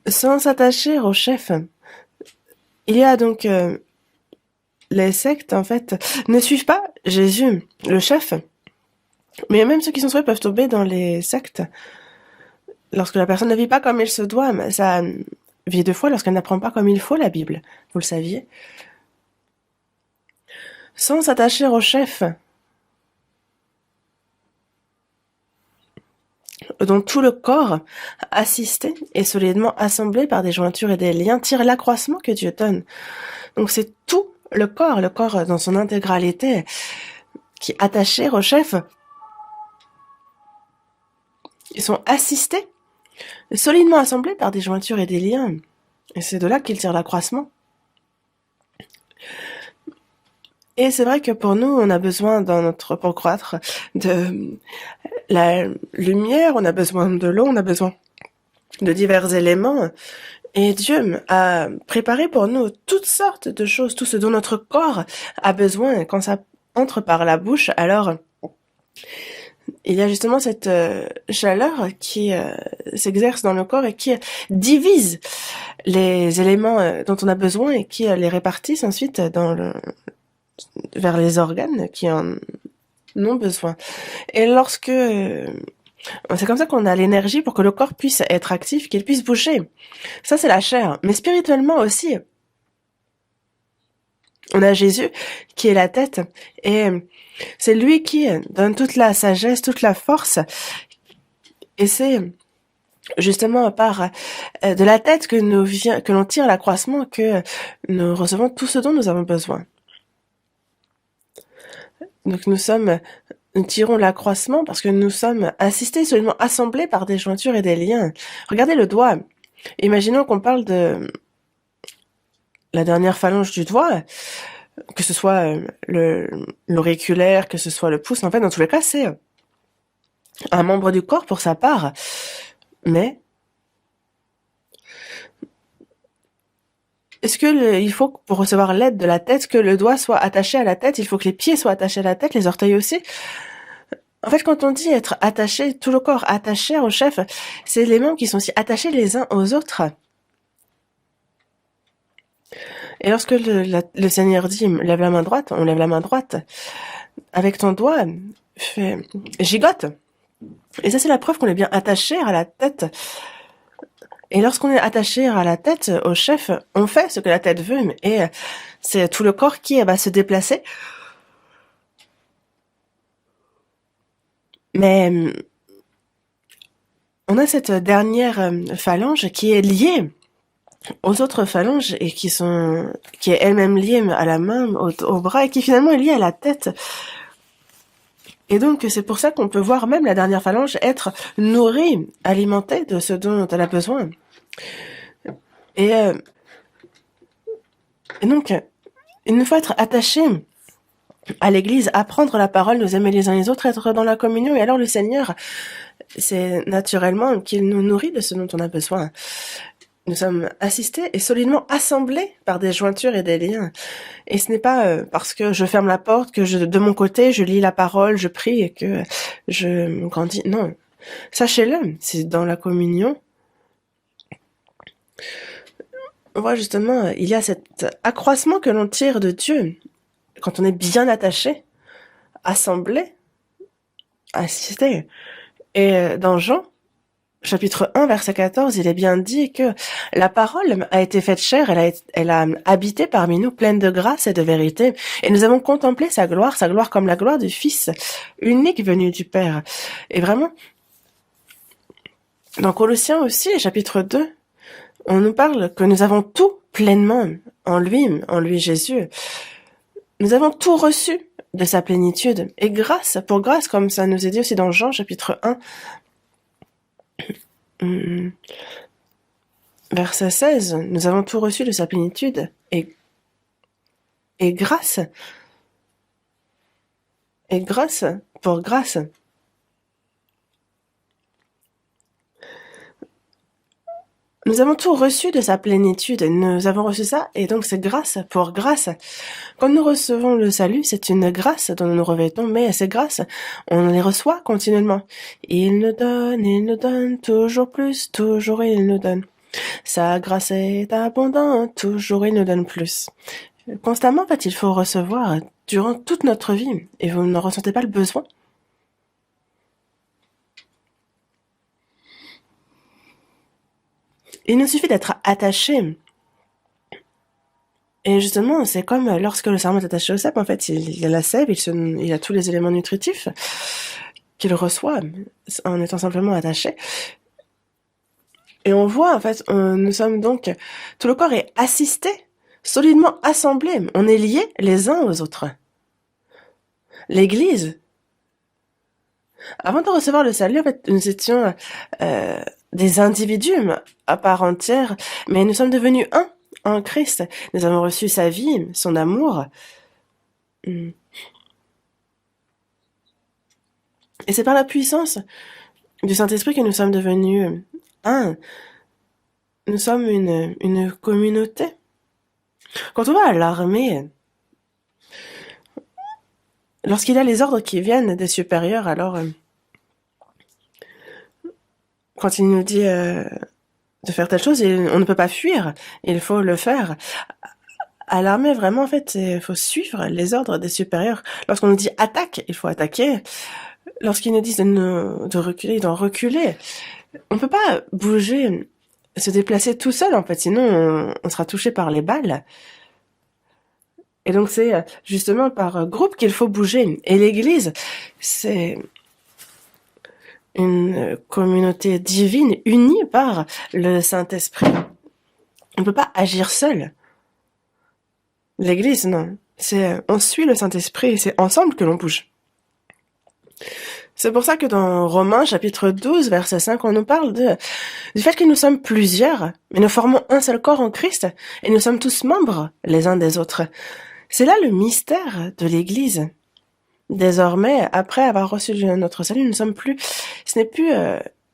Sans s'attacher au chef. Il y a donc les sectes, en fait, ne suivent pas Jésus, le chef. Mais même ceux qui sont sauvés peuvent tomber dans les sectes. Lorsque la personne ne vit pas comme il se doit, ça vit deux fois lorsqu'elle n'apprend pas comme il faut la Bible. Vous le saviez? Sans s'attacher au chef, dont tout le corps, assisté et solidement assemblé par des jointures et des liens, tire l'accroissement que Dieu donne. Donc c'est tout le corps dans son intégralité, qui est attaché au chef. Ils sont assistés, solidement assemblés par des jointures et des liens. Et c'est de là qu'ils tirent l'accroissement. Et c'est vrai que pour nous, on a besoin pour croître, de la lumière, on a besoin de l'eau, on a besoin de divers éléments. Et Dieu a préparé pour nous toutes sortes de choses, tout ce dont notre corps a besoin. Quand ça entre par la bouche, alors il y a justement cette chaleur qui s'exerce dans le corps et qui divise les éléments dont on a besoin et qui les répartissent ensuite vers les organes qui en ont besoin. Et c'est comme ça qu'on a l'énergie pour que le corps puisse être actif, qu'il puisse bouger. Ça, c'est la chair. Mais spirituellement aussi, on a Jésus qui est la tête. Et c'est lui qui donne toute la sagesse, toute la force. Et c'est justement par de la tête que l'on tire l'accroissement, que nous recevons tout ce dont nous avons besoin. Donc nous tirons l'accroissement parce que nous sommes assistés, seulement assemblés par des jointures et des liens. Regardez le doigt. Imaginons qu'on parle de la dernière phalange du doigt, que ce soit l'auriculaire, que ce soit le pouce. En fait, dans tous les cas, c'est un membre du corps pour sa part. Mais est-ce que il faut, pour recevoir l'aide de la tête, que le doigt soit attaché à la tête? Il faut que les pieds soient attachés à la tête, les orteils aussi. En fait, quand on dit être attaché, tout le corps attaché au chef, c'est les membres qui sont aussi attachés les uns aux autres. Et lorsque le Seigneur dit, lève la main droite, on lève la main droite. Avec ton doigt, gigote. Et ça, c'est la preuve qu'on est bien attaché à la tête. Et lorsqu'on est attaché à la tête, au chef, on fait ce que la tête veut, et c'est tout le corps qui va se déplacer. Mais on a cette dernière phalange qui est liée aux autres phalanges et qui est elle-même liée à la main, au bras, et qui finalement est liée à la tête. Et donc, c'est pour ça qu'on peut voir même la dernière phalange être nourrie, alimentée de ce dont elle a besoin. Et donc, il nous faut être attachés à l'Église, apprendre la parole, nous aimer les uns les autres, être dans la communion. Et alors le Seigneur, c'est naturellement qu'il nous nourrit de ce dont on a besoin. Nous sommes assistés et solidement assemblés par des jointures et des liens. Et ce n'est pas parce que je ferme la porte, que de mon côté, je lis la parole, je prie et que je grandis. Non. Sachez-le, c'est dans la communion On voit justement, il y a cet accroissement que l'on tire de Dieu quand on est bien attaché, assemblé, assisté. Et dans Jean, chapitre 1, verset 14, il est bien dit que la parole a été faite chair, elle a habité parmi nous, pleine de grâce et de vérité. Et nous avons contemplé sa gloire comme la gloire du Fils unique venu du Père. Et vraiment, dans Colossiens aussi, chapitre 2, on nous parle que nous avons tout pleinement en lui Jésus. Nous avons tout reçu de sa plénitude. Et grâce, pour grâce, comme ça nous est dit aussi dans Jean, chapitre 1, verset 16, nous avons tout reçu de sa plénitude. Et grâce, pour grâce. Nous avons tout reçu de sa plénitude. Nous avons reçu ça, et donc c'est grâce pour grâce. Quand nous recevons le salut, c'est une grâce dont nous nous revêtons, mais ces grâces, on les reçoit continuellement. Il nous donne toujours plus, toujours il nous donne. Sa grâce est abondante, toujours il nous donne plus. Constamment, en fait, il faut recevoir durant toute notre vie, et vous ne ressentez pas le besoin. Il nous suffit d'être attaché. Et justement, c'est comme lorsque le sarment est attaché au cep, en fait, il a la sève, il a tous les éléments nutritifs qu'il reçoit en étant simplement attaché. Et on voit, en fait, nous sommes donc, tout le corps est assisté, solidement assemblé. On est liés les uns aux autres. L'Église, avant de recevoir le salut, en fait, nous étions des individus à part entière, mais nous sommes devenus un en Christ. Nous avons reçu sa vie, son amour. Et c'est par la puissance du Saint-Esprit que nous sommes devenus un. Nous sommes une communauté. Quand on va à l'armée, lorsqu'il y a les ordres qui viennent des supérieurs, alors quand il nous dit de faire telle chose, on ne peut pas fuir, il faut le faire. À l'armée, vraiment, en fait, il faut suivre les ordres des supérieurs. Lorsqu'on nous dit attaque, il faut attaquer. Lorsqu'ils nous disent de reculer, ils doivent reculer. On peut pas bouger, se déplacer tout seul, en fait, sinon on sera touché par les balles. Et donc c'est justement par groupe qu'il faut bouger. Et l'Église, c'est une communauté divine unie par le Saint-Esprit. On ne peut pas agir seul. L'Église, non. On suit le Saint-Esprit et c'est ensemble que l'on bouge. C'est pour ça que dans Romains, chapitre 12, verset 5, on nous parle du fait que nous sommes plusieurs, mais nous formons un seul corps en Christ, et nous sommes tous membres les uns des autres. C'est là le mystère de l'Église. Désormais, après avoir reçu notre salut, ce n'est plus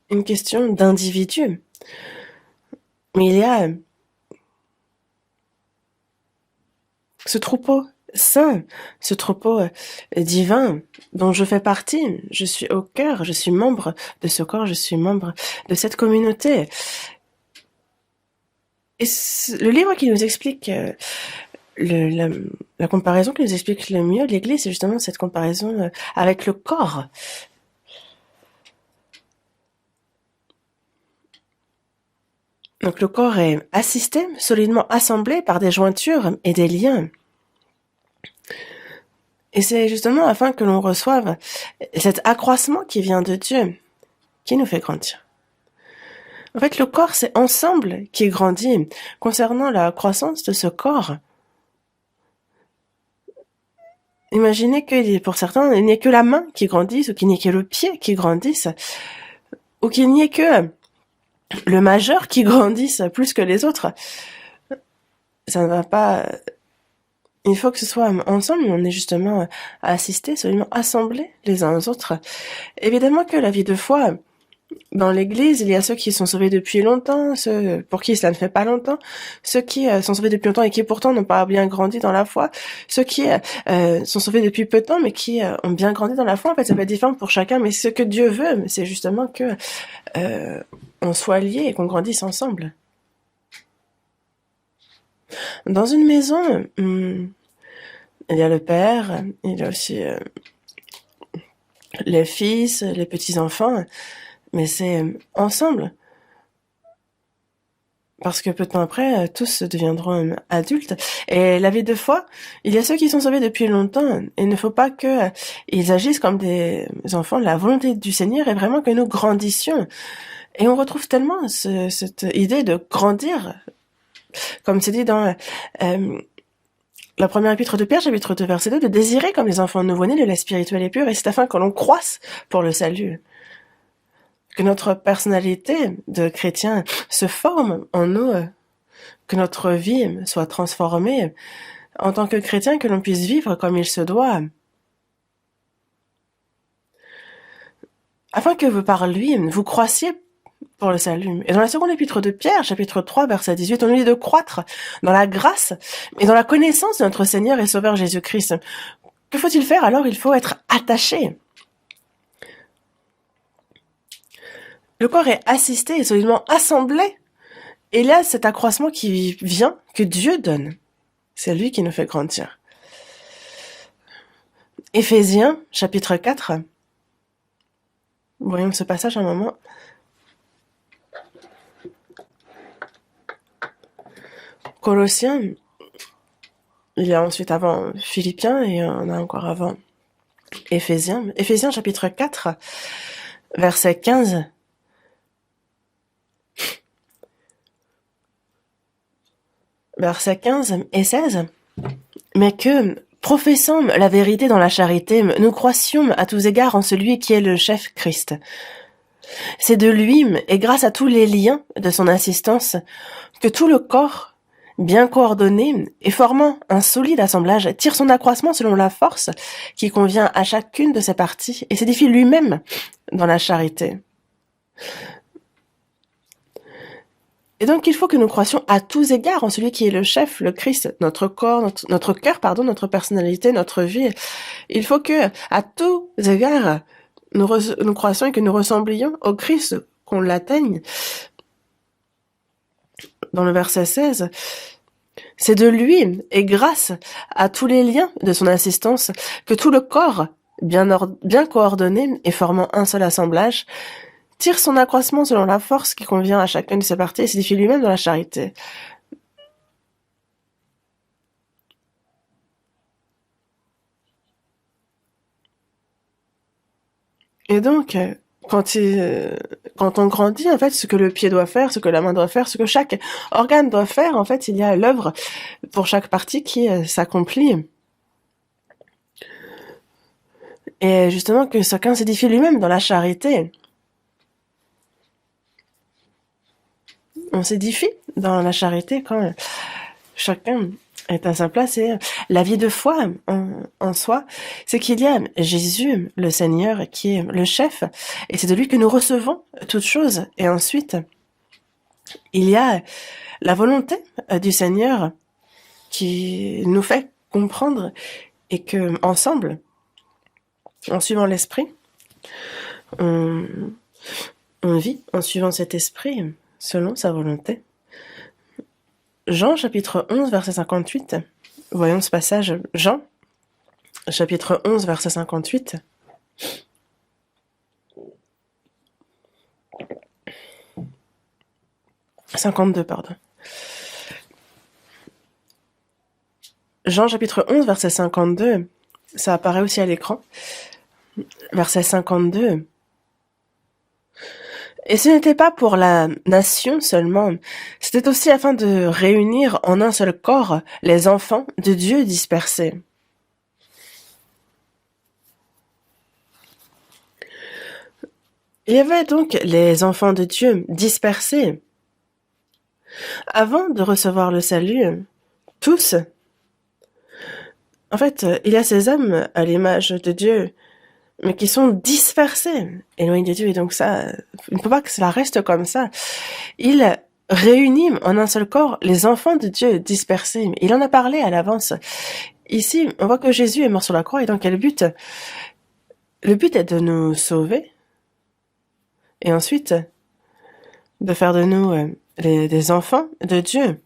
une question d'individu, mais il y a ce troupeau saint, ce troupeau divin dont je fais partie. Je suis au cœur, je suis membre de ce corps, je suis membre de cette communauté. Et le livre qui nous explique la comparaison qui nous explique le mieux l'Église, c'est justement cette comparaison avec le corps. Donc le corps est assisté, solidement assemblé par des jointures et des liens. Et c'est justement afin que l'on reçoive cet accroissement qui vient de Dieu, qui nous fait grandir. En fait, le corps, c'est ensemble qui grandit. Concernant la croissance de ce corps, imaginez que pour certains, il n'y ait que la main qui grandisse, ou qu'il n'y ait que le pied qui grandisse, ou qu'il n'y ait que le majeur qui grandisse plus que les autres. Ça ne va pas. Il faut que ce soit ensemble, on est justement assistés, seulement assemblés les uns aux autres. Évidemment que la vie de foi, dans l'Église, il y a ceux qui sont sauvés depuis longtemps, ceux pour qui cela ne fait pas longtemps, ceux qui sont sauvés depuis longtemps et qui pourtant n'ont pas bien grandi dans la foi, ceux qui sont sauvés depuis peu de temps mais qui ont bien grandi dans la foi. En fait, ça peut être différent pour chacun, mais ce que Dieu veut, c'est justement que on soit liés et qu'on grandisse ensemble. Dans une maison, il y a le père, il y a aussi les fils, les petits-enfants, mais c'est ensemble. Parce que peu de temps après, tous deviendront adultes. Et la vie de foi, il y a ceux qui sont sauvés depuis longtemps. Il ne faut pas que ils agissent comme des enfants. La volonté du Seigneur est vraiment que nous grandissions. Et on retrouve tellement cette idée de grandir, comme c'est dit dans la première épître de Pierre, chapitre 2, verset 2, de désirer comme les enfants nouveau-nés de lait spirituel et pur, et c'est afin que l'on croisse pour le salut. Que notre personnalité de chrétien se forme en nous, que notre vie soit transformée en tant que chrétien, que l'on puisse vivre comme il se doit, afin que vous par lui, vous croissiez pour le salut. Et dans la seconde épître de Pierre, chapitre 3, verset 18, on nous dit de croître dans la grâce et dans la connaissance de notre Seigneur et Sauveur Jésus-Christ. Que faut-il faire alors? Il faut être attaché. Le corps est assisté et solidement assemblé. Et il y a cet accroissement qui vient, que Dieu donne. C'est lui qui nous fait grandir. Éphésiens, chapitre 4. Voyons ce passage un moment. Colossiens, il y a ensuite avant Philippiens et on a encore avant Éphésiens. Éphésiens, chapitre 4, verset 15. Versets 15 et 16. Mais que, professant la vérité dans la charité, nous croissions à tous égards en celui qui est le chef Christ. C'est de lui, et grâce à tous les liens de son assistance, que tout le corps, bien coordonné et formant un solide assemblage, tire son accroissement selon la force qui convient à chacune de ses parties et s'édifie lui-même dans la charité. Et donc, il faut que nous croissions à tous égards en celui qui est le chef, le Christ, notre corps, notre cœur, notre personnalité, notre vie. Il faut que, à tous égards, nous croissions et que nous ressemblions au Christ, qu'on l'atteigne. Dans le verset 16, c'est de lui, et grâce à tous les liens de son assistance, que tout le corps, bien coordonné et formant un seul assemblage, tire son accroissement selon la force qui convient à chacune de ses parties et s'édifie lui-même dans la charité. Et donc, quand on grandit, en fait, ce que le pied doit faire, ce que la main doit faire, ce que chaque organe doit faire, en fait, il y a l'œuvre pour chaque partie qui s'accomplit. Et justement, que chacun s'édifie lui-même dans la charité. On s'édifie dans la charité quand chacun est à sa place. Et la vie de foi en soi, c'est qu'il y a Jésus, le Seigneur, qui est le chef, et c'est de lui que nous recevons toutes choses. Et ensuite, il y a la volonté du Seigneur qui nous fait comprendre et que ensemble, en suivant l'esprit, on vit en suivant cet esprit selon sa volonté. Jean, chapitre 11, verset 58. Voyons ce passage. Jean, chapitre 11, verset 58. « 52, pardon. Jean, chapitre 11, verset 52. Ça apparaît aussi à l'écran. Verset 52. Et ce n'était pas pour la nation seulement, c'était aussi afin de réunir en un seul corps les enfants de Dieu dispersés. Il y avait donc les enfants de Dieu dispersés. Avant de recevoir le salut, tous, en fait, il y a ces hommes à l'image de Dieu, mais qui sont dispersés, éloignés de Dieu, et donc ça, il ne faut pas que cela reste comme ça. Il réunit en un seul corps les enfants de Dieu dispersés. Il en a parlé à l'avance. Ici, on voit que Jésus est mort sur la croix, et dans quel but? Le but est de nous sauver, et ensuite, de faire de nous des enfants de Dieu.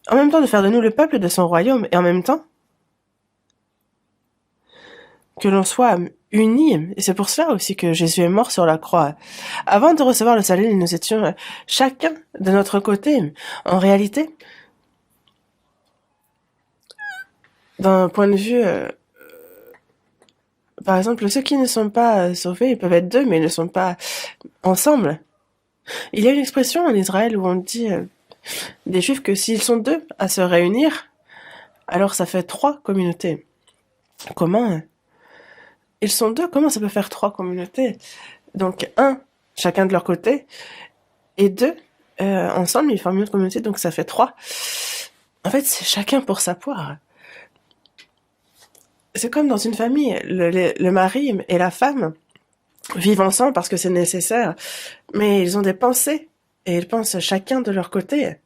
en même temps de faire de nous le peuple de son royaume, et en même temps que l'on soit unis. Et c'est pour cela aussi que Jésus est mort sur la croix. Avant de recevoir le salut, nous étions chacun de notre côté. En réalité, d'un point de vue, par exemple, ceux qui ne sont pas sauvés, ils peuvent être deux, mais ils ne sont pas ensemble. Il y a une expression en Israël où on dit des Juifs que s'ils sont deux à se réunir, alors ça fait trois communautés. Comment ils sont deux, comment ça peut faire trois communautés? Donc un, chacun de leur côté, et deux, ensemble, ils forment une autre communauté, donc ça fait trois. En fait, c'est chacun pour sa poire. C'est comme dans une famille, le mari et la femme vivent ensemble parce que c'est nécessaire, mais ils ont des pensées, et ils pensent chacun de leur côté.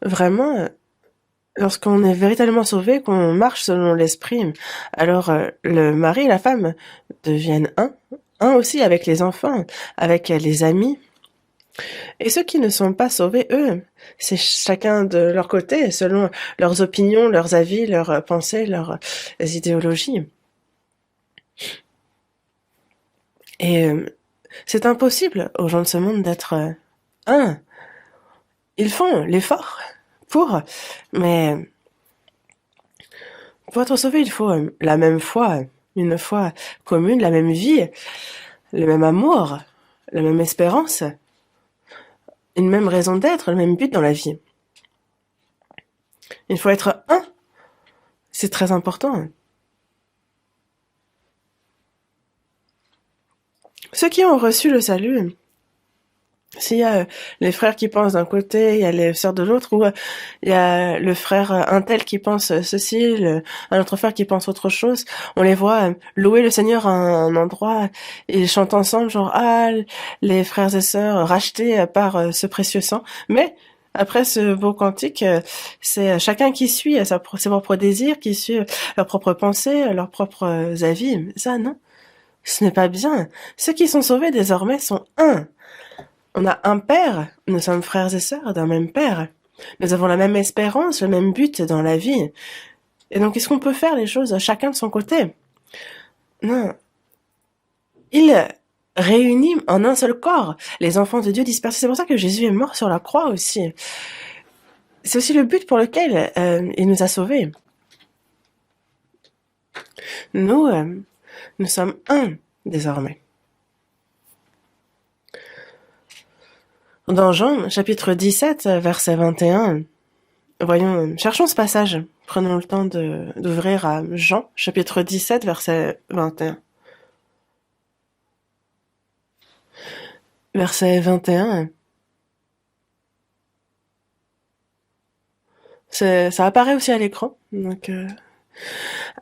Vraiment, lorsqu'on est véritablement sauvé, qu'on marche selon l'esprit, alors le mari et la femme deviennent un aussi avec les enfants, avec les amis. Et ceux qui ne sont pas sauvés, eux, c'est chacun de leur côté, selon leurs opinions, leurs avis, leurs pensées, leurs idéologies. Et c'est impossible aux gens de ce monde d'être un. Ils font l'effort pour, mais pour être sauvé, il faut la même foi, une foi commune, la même vie, le même amour, la même espérance, une même raison d'être, le même but dans la vie. Il faut être un. C'est très important. Ceux qui ont reçu le salut, s'il y a les frères qui pensent d'un côté, il y a les sœurs de l'autre, ou il y a le frère un tel qui pense ceci, un autre frère qui pense autre chose, on les voit louer le Seigneur à un endroit, et ils chantent ensemble, genre, ah, les frères et sœurs rachetés par ce précieux sang. Mais après ce beau cantique, c'est chacun qui suit ses propres désirs, qui suit leurs propres pensées, leurs propres avis. Ça, non, ce n'est pas bien. Ceux qui sont sauvés désormais sont un. On a un père, nous sommes frères et sœurs d'un même père. Nous avons la même espérance, le même but dans la vie. Et donc, est-ce qu'on peut faire les choses chacun de son côté? Non. Il réunit en un seul corps les enfants de Dieu dispersés. C'est pour ça que Jésus est mort sur la croix aussi. C'est aussi le but pour lequel il nous a sauvés. Nous sommes un désormais. Dans Jean, chapitre 17, verset 21, voyons, cherchons ce passage. Prenons le temps d'ouvrir à Jean, chapitre 17, verset 21. Verset 21. Ça apparaît aussi à l'écran. Donc,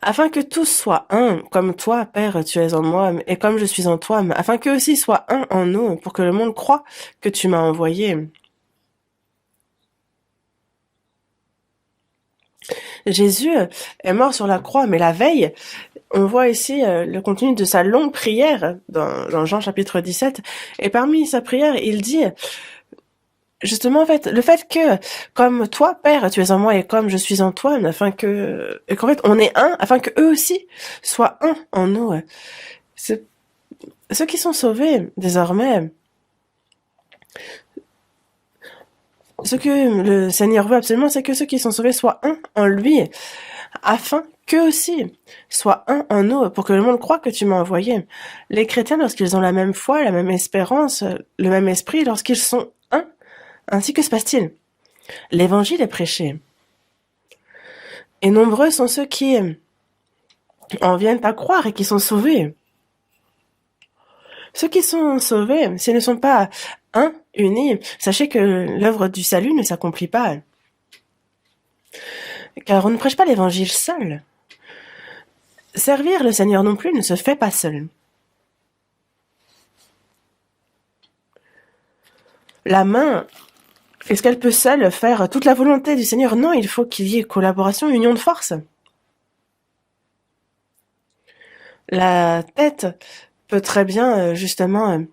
afin que tous soient un, comme toi, Père, tu es en moi, et comme je suis en toi, afin qu'eux aussi soient un en nous, pour que le monde croie que tu m'as envoyé. Jésus est mort sur la croix, mais la veille, on voit ici le contenu de sa longue prière dans Jean chapitre 17, et parmi sa prière, il dit, justement, en fait, le fait que, comme toi, Père, tu es en moi et comme je suis en toi, et qu'en fait, on est un, afin que eux aussi soient un en nous. Ceux qui sont sauvés, désormais, ce que le Seigneur veut absolument, c'est que ceux qui sont sauvés soient un en lui, afin qu'eux aussi soient un en nous, pour que le monde croie que tu m'as envoyé. Les chrétiens, lorsqu'ils ont la même foi, la même espérance, le même esprit, lorsqu'ils sont un, ainsi que se passe-t-il? L'évangile est prêché. Et nombreux sont ceux qui en viennent à croire et qui sont sauvés. Ceux qui sont sauvés, s'ils ne sont pas un, unis, sachez que l'œuvre du salut ne s'accomplit pas. Car on ne prêche pas l'évangile seul. Servir le Seigneur non plus ne se fait pas seul. La main, est-ce qu'elle peut seule faire toute la volonté du Seigneur? Non, il faut qu'il y ait collaboration, union de force. La tête peut très bien, justement,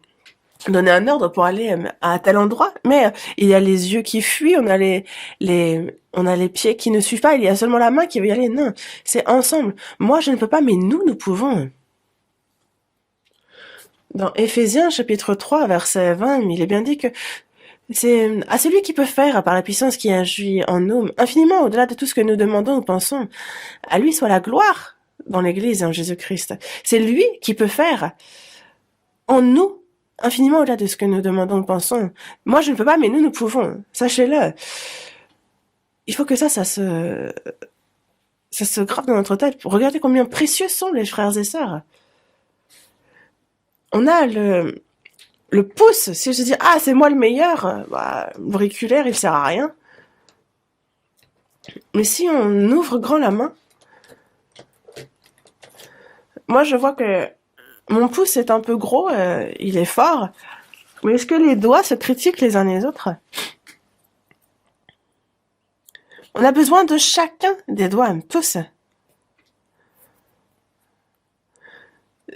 donner un ordre pour aller à tel endroit, mais il y a les yeux qui fuient, on a les pieds qui ne suivent pas, il y a seulement la main qui veut y aller. Non, c'est ensemble. Moi, je ne peux pas, mais nous pouvons. Dans Éphésiens, chapitre 3, verset 20, il est bien dit que c'est à celui qui peut faire, par la puissance qui agit en nous, infiniment au-delà de tout ce que nous demandons ou pensons. À lui soit la gloire dans l'Église, en Jésus-Christ. C'est lui qui peut faire en nous, infiniment au-delà de ce que nous demandons ou pensons. Moi, je ne peux pas, mais nous pouvons. Sachez-le. Il faut que ça se grave dans notre tête. Regardez combien précieux sont les frères et sœurs. On a le pouce. Si je dis, ah, c'est moi le meilleur, l'auriculaire, il sert à rien. Mais si on ouvre grand la main, moi, je vois que mon pouce est un peu gros, il est fort. Mais est-ce que les doigts se critiquent les uns les autres? On a besoin de chacun des doigts, tous.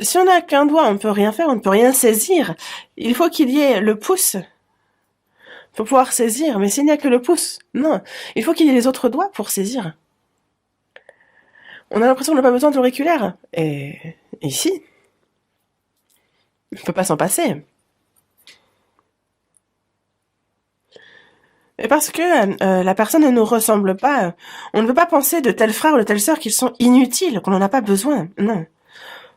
Si on n'a qu'un doigt, on ne peut rien faire, on ne peut rien saisir. Il faut qu'il y ait le pouce pour pouvoir saisir. Mais s'il n'y a que le pouce, non. Il faut qu'il y ait les autres doigts pour saisir. On a l'impression qu'on n'a pas besoin de l'auriculaire. Et ici, on ne peut pas s'en passer. Et parce que la personne ne nous ressemble pas, on ne peut pas penser de tel frère ou de telle sœur qu'ils sont inutiles, qu'on n'en a pas besoin. Non.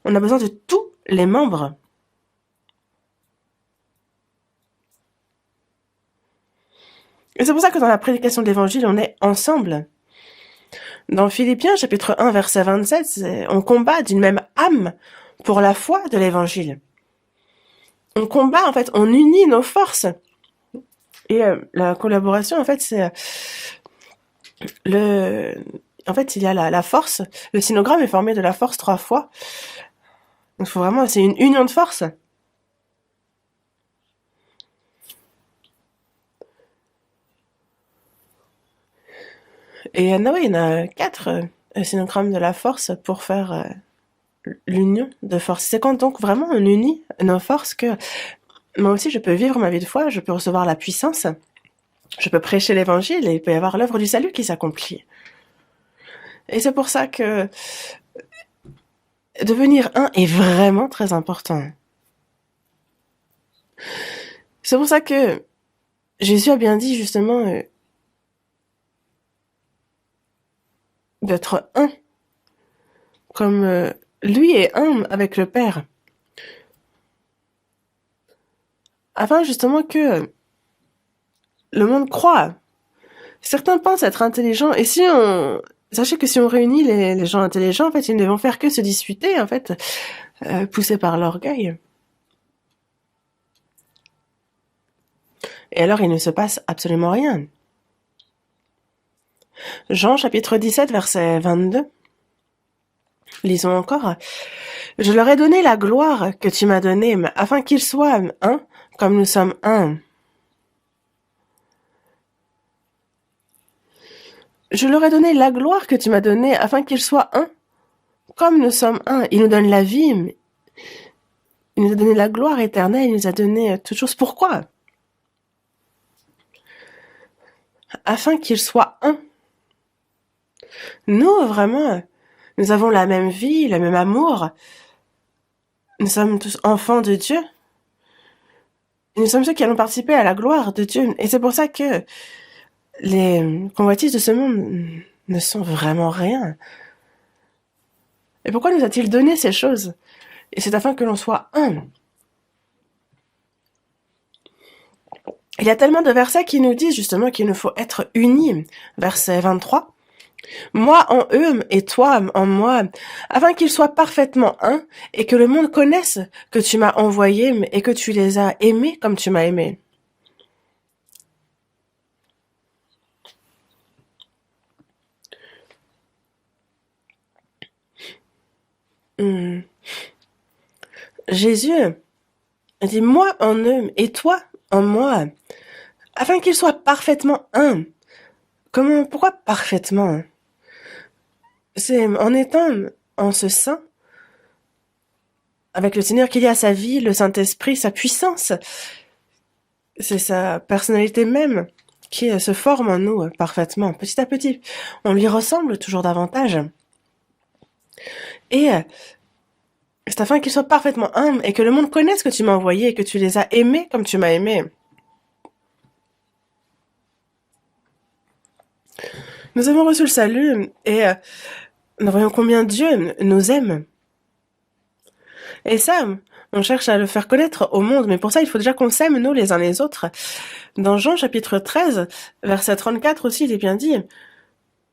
On a besoin de tous les membres. Et c'est pour ça que dans la prédication de l'évangile, on est ensemble. Dans Philippiens, chapitre 1, verset 27, on combat d'une même âme pour la foi de l'évangile. On combat, en fait, on unit nos forces. Et la collaboration, en fait, c'est En fait, il y a la force. Le sinogramme est formé de la force 3 fois. Il faut vraiment, c'est une union de force. Et oui, il y en a 4 sinogrammes de la force pour faire l'union de force. C'est quand donc vraiment on unit nos forces que moi aussi je peux vivre ma vie de foi, je peux recevoir la puissance, je peux prêcher l'évangile et il peut y avoir l'œuvre du salut qui s'accomplit. Et c'est pour ça que devenir un est vraiment très important. C'est pour ça que Jésus a bien dit justement d'être un, comme lui est un avec le Père. Afin justement que le monde croit. Certains pensent être intelligents, et sachez que si on réunit les gens intelligents, en fait, ils ne vont faire que se disputer, en fait, poussés par l'orgueil. Et alors, il ne se passe absolument rien. Jean, chapitre 17, verset 22. Lisons encore. « Je leur ai donné la gloire que tu m'as donnée, afin qu'ils soient un, comme nous sommes un. Je leur ai donné la gloire que tu m'as donnée, afin qu'ils soient un, comme nous sommes un. » Il nous donne la vie, il nous a donné la gloire éternelle, il nous a donné toutes choses. Pourquoi? Afin qu'ils soient un. Nous, vraiment, nous avons la même vie, le même amour. Nous sommes tous enfants de Dieu. Et nous sommes ceux qui allons participer à la gloire de Dieu. Et c'est pour ça que les convoitises de ce monde ne sont vraiment rien. Et pourquoi nous a-t-il donné ces choses? Et c'est afin que l'on soit un. Il y a tellement de versets qui nous disent justement qu'il nous faut être unis. Verset 23. Moi en eux et toi en moi, afin qu'ils soient parfaitement un et que le monde connaisse que tu m'as envoyé et que tu les as aimés comme tu m'as aimé. Jésus dit moi en eux et toi en moi, afin qu'ils soient parfaitement un. Pourquoi parfaitement? C'est en étant en ce sein avec le Seigneur qu'il y a sa vie, le Saint-Esprit, sa puissance. C'est sa personnalité même qui se forme en nous parfaitement, petit à petit. On lui ressemble toujours davantage. Et c'est afin qu'il soit parfaitement humble et que le monde connaisse que tu m'as envoyé et que tu les as aimés comme tu m'as aimé. Nous avons reçu le salut et nous voyons combien Dieu nous aime. Et ça, on cherche à le faire connaître au monde, mais pour ça, il faut déjà qu'on s'aime, nous, les uns les autres. Dans Jean chapitre 13, verset 34 aussi, il est bien dit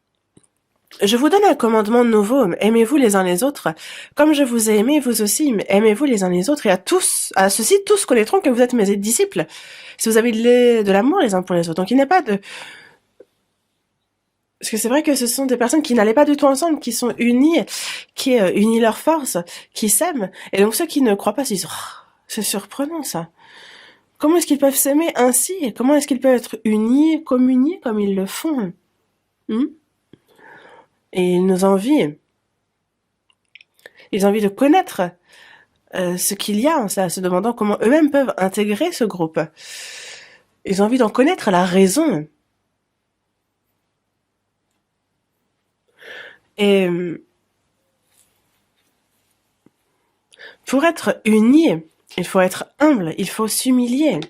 « Je vous donne un commandement nouveau, aimez-vous les uns les autres. Comme je vous ai aimé, vous aussi, aimez-vous les uns les autres. Et à ceci, tous connaîtront que vous êtes mes disciples, si vous avez de l'amour les uns pour les autres. » Donc il n'y a pas de... Parce que c'est vrai que ce sont des personnes qui n'allaient pas du tout ensemble, qui sont unies, qui unissent leurs forces, qui s'aiment. Et donc ceux qui ne croient pas se disent oh, « c'est surprenant ça. Comment est-ce qu'ils peuvent s'aimer ainsi? Et comment est-ce qu'ils peuvent être unis, communiés comme ils le font Et ils nous envient. Ils ont envie de connaître ce qu'il y a en ça, se demandant comment eux-mêmes peuvent intégrer ce groupe. Ils ont envie d'en connaître la raison. Et pour être unis, il faut être humble, il faut s'humilier.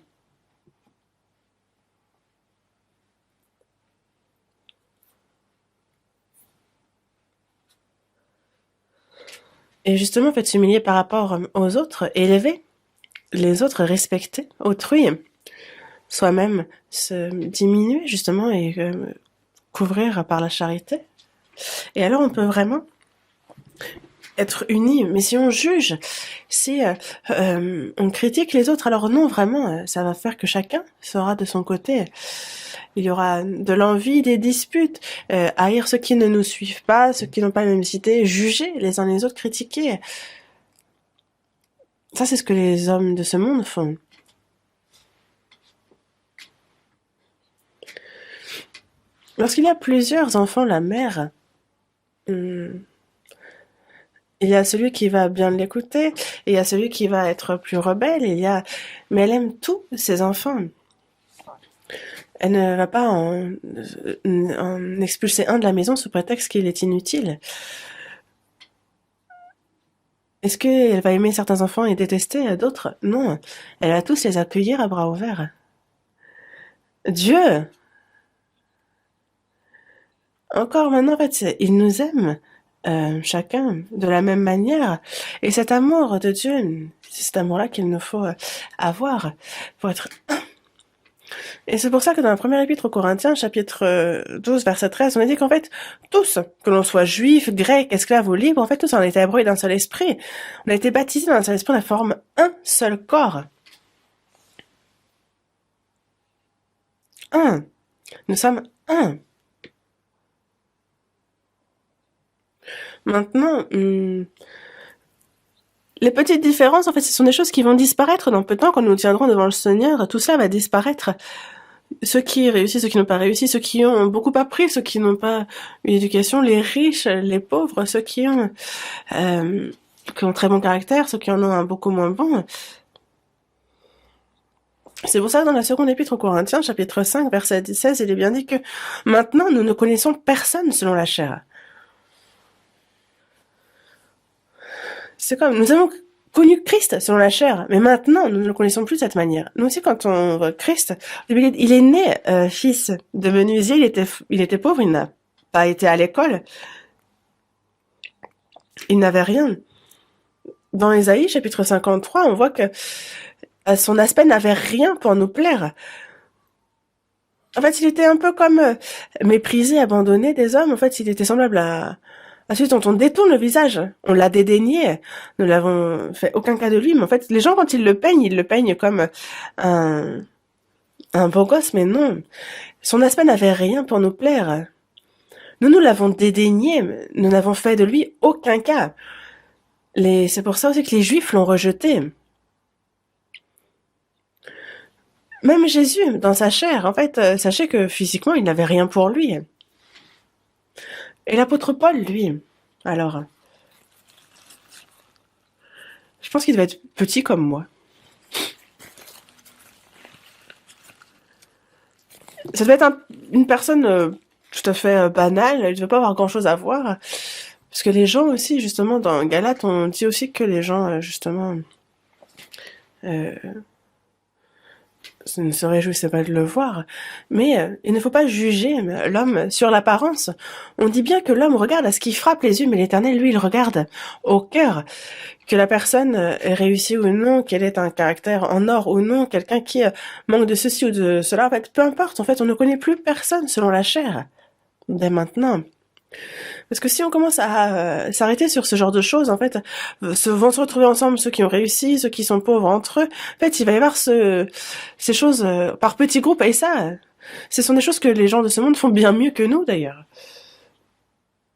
Et justement, en fait, s'humilier par rapport aux autres, élever les autres, respecter autrui, soi-même se diminuer justement et couvrir par la charité. Et alors on peut vraiment être unis. Mais si on juge, si on critique les autres, alors non, vraiment, ça va faire que chacun sera de son côté. Il y aura de l'envie, des disputes, haïr ceux qui ne nous suivent pas, ceux qui n'ont pas la même cité, juger les uns les autres, critiquer. Ça, c'est ce que les hommes de ce monde font. Lorsqu'il y a plusieurs enfants, la mère, il y a celui qui va bien l'écouter, et il y a celui qui va être plus rebelle, mais elle aime tous ses enfants. Elle ne va pas en expulser un de la maison sous prétexte qu'il est inutile. Est-ce qu'elle va aimer certains enfants et détester d'autres? Non. Elle va tous les accueillir à bras ouverts. Dieu! Encore maintenant, en fait, il nous aime, chacun, de la même manière. Et cet amour de Dieu, c'est cet amour-là qu'il nous faut avoir pour être... Et c'est pour ça que dans la première épître aux Corinthiens, chapitre 12, verset 13, on a dit qu'en fait, tous, que l'on soit juif, grec, esclave ou libre, en fait, tous on a été abreuvés d'un seul esprit. On a été baptisés dans un seul esprit, on a formé un seul corps. Un. Nous sommes un. Maintenant, les petites différences, en fait, ce sont des choses qui vont disparaître dans peu de temps quand nous tiendrons devant le Seigneur. Tout ça va disparaître. Ceux qui réussissent, ceux qui n'ont pas réussi, ceux qui ont beaucoup appris, ceux qui n'ont pas eu d'éducation, les riches, les pauvres, ceux qui ont très bon caractère, ceux qui en ont un beaucoup moins bon. C'est pour ça que dans la seconde épître aux Corinthiens, chapitre 5, verset 16, il est bien dit que maintenant nous ne connaissons personne selon la chair. C'est comme, nous avons connu Christ selon la chair, mais maintenant, nous ne le connaissons plus de cette manière. Nous aussi, quand on voit Christ, il est né fils de menuisier, il était pauvre, il n'a pas été à l'école, il n'avait rien. Dans Ésaïe, chapitre 53, on voit que son aspect n'avait rien pour nous plaire. En fait, il était un peu comme méprisé, abandonné des hommes. En fait, il était semblable à celui dont on détourne le visage. On l'a dédaigné. Nous n'avons fait aucun cas de lui. Mais en fait, les gens, quand ils le peignent comme un beau gosse. Mais non. Son aspect n'avait rien pour nous plaire. Nous l'avons dédaigné. Nous n'avons fait de lui aucun cas. C'est pour ça aussi que les Juifs l'ont rejeté. Même Jésus, dans sa chair, en fait, sachez que physiquement, il n'avait rien pour lui. Et l'apôtre Paul, lui, alors, Je pense qu'il devait être petit comme moi. Ça devait être une personne tout à fait banale, il ne devait pas avoir grand-chose à voir. Parce que les gens aussi, justement, dans Galate, on dit aussi que les gens, justement, euh, ne se réjouissait pas de le voir. Mais il ne faut pas juger l'homme sur l'apparence. On dit bien que l'homme regarde à ce qui frappe les yeux, mais l'Éternel, lui, il regarde au cœur. Que la personne ait réussi ou non, qu'elle ait un caractère en or ou non, quelqu'un qui manque de ceci ou de cela, en fait, peu importe. En fait, on ne connaît plus personne selon la chair dès maintenant. Parce que si on commence à s'arrêter sur ce genre de choses, en fait, vont se retrouver ensemble ceux qui ont réussi, ceux qui sont pauvres entre eux. En fait, il va y avoir ces choses par petits groupes, et ça, ce sont des choses que les gens de ce monde font bien mieux que nous, d'ailleurs.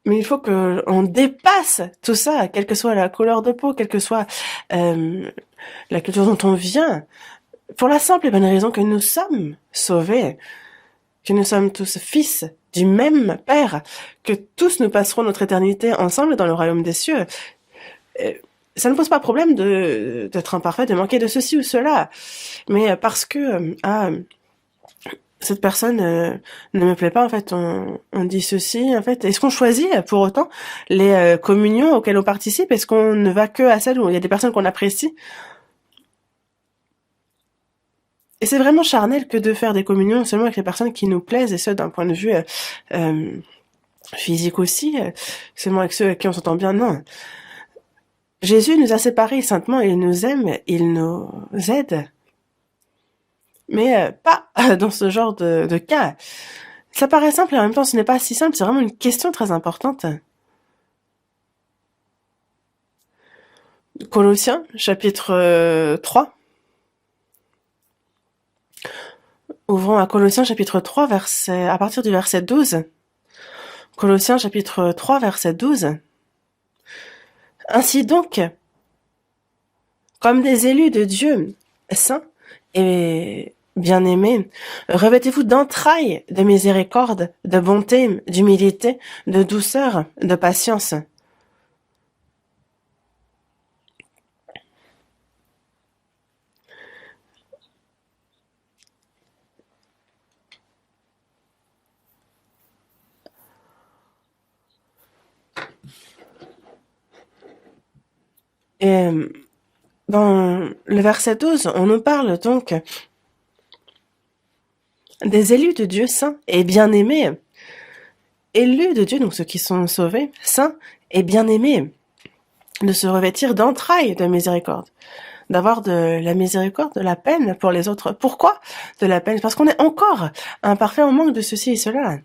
Mais il faut que on dépasse tout ça, quelle que soit la couleur de peau, quelle que soit la culture dont on vient, pour la simple et bonne raison que nous sommes sauvés, que nous sommes tous fils du même Père, que tous nous passerons notre éternité ensemble dans le royaume des cieux. Ça ne pose pas problème d'être imparfait, de manquer de ceci ou cela, mais parce que cette personne ne me plaît pas, en fait, on dit ceci, en fait. Est-ce qu'on choisit pour autant les communions auxquelles on participe? Est-ce qu'on ne va que à celles où il y a des personnes qu'on apprécie? Et c'est vraiment charnel que de faire des communions seulement avec les personnes qui nous plaisent, et ce, d'un point de vue physique aussi, seulement avec ceux avec qui on s'entend bien, non. Jésus nous a séparés saintement, il nous aime, il nous aide. Mais pas dans ce genre de cas. Ça paraît simple et en même temps ce n'est pas si simple, c'est vraiment une question très importante. Colossiens, chapitre 3. Ouvrons à Colossiens, chapitre 3, à partir du verset 12. Colossiens, chapitre 3, verset 12. Ainsi donc, comme des élus de Dieu, saints et bien-aimés, revêtez-vous d'entrailles de miséricorde, de bonté, d'humilité, de douceur, de patience. Et dans le verset 12, on nous parle donc des élus de Dieu saints et bien-aimés. Élus de Dieu, donc ceux qui sont sauvés, saints et bien-aimés, de se revêtir d'entrailles de miséricorde, d'avoir de la miséricorde, de la peine pour les autres. Pourquoi de la peine? Parce qu'on est encore imparfait, on manque de ceci et cela.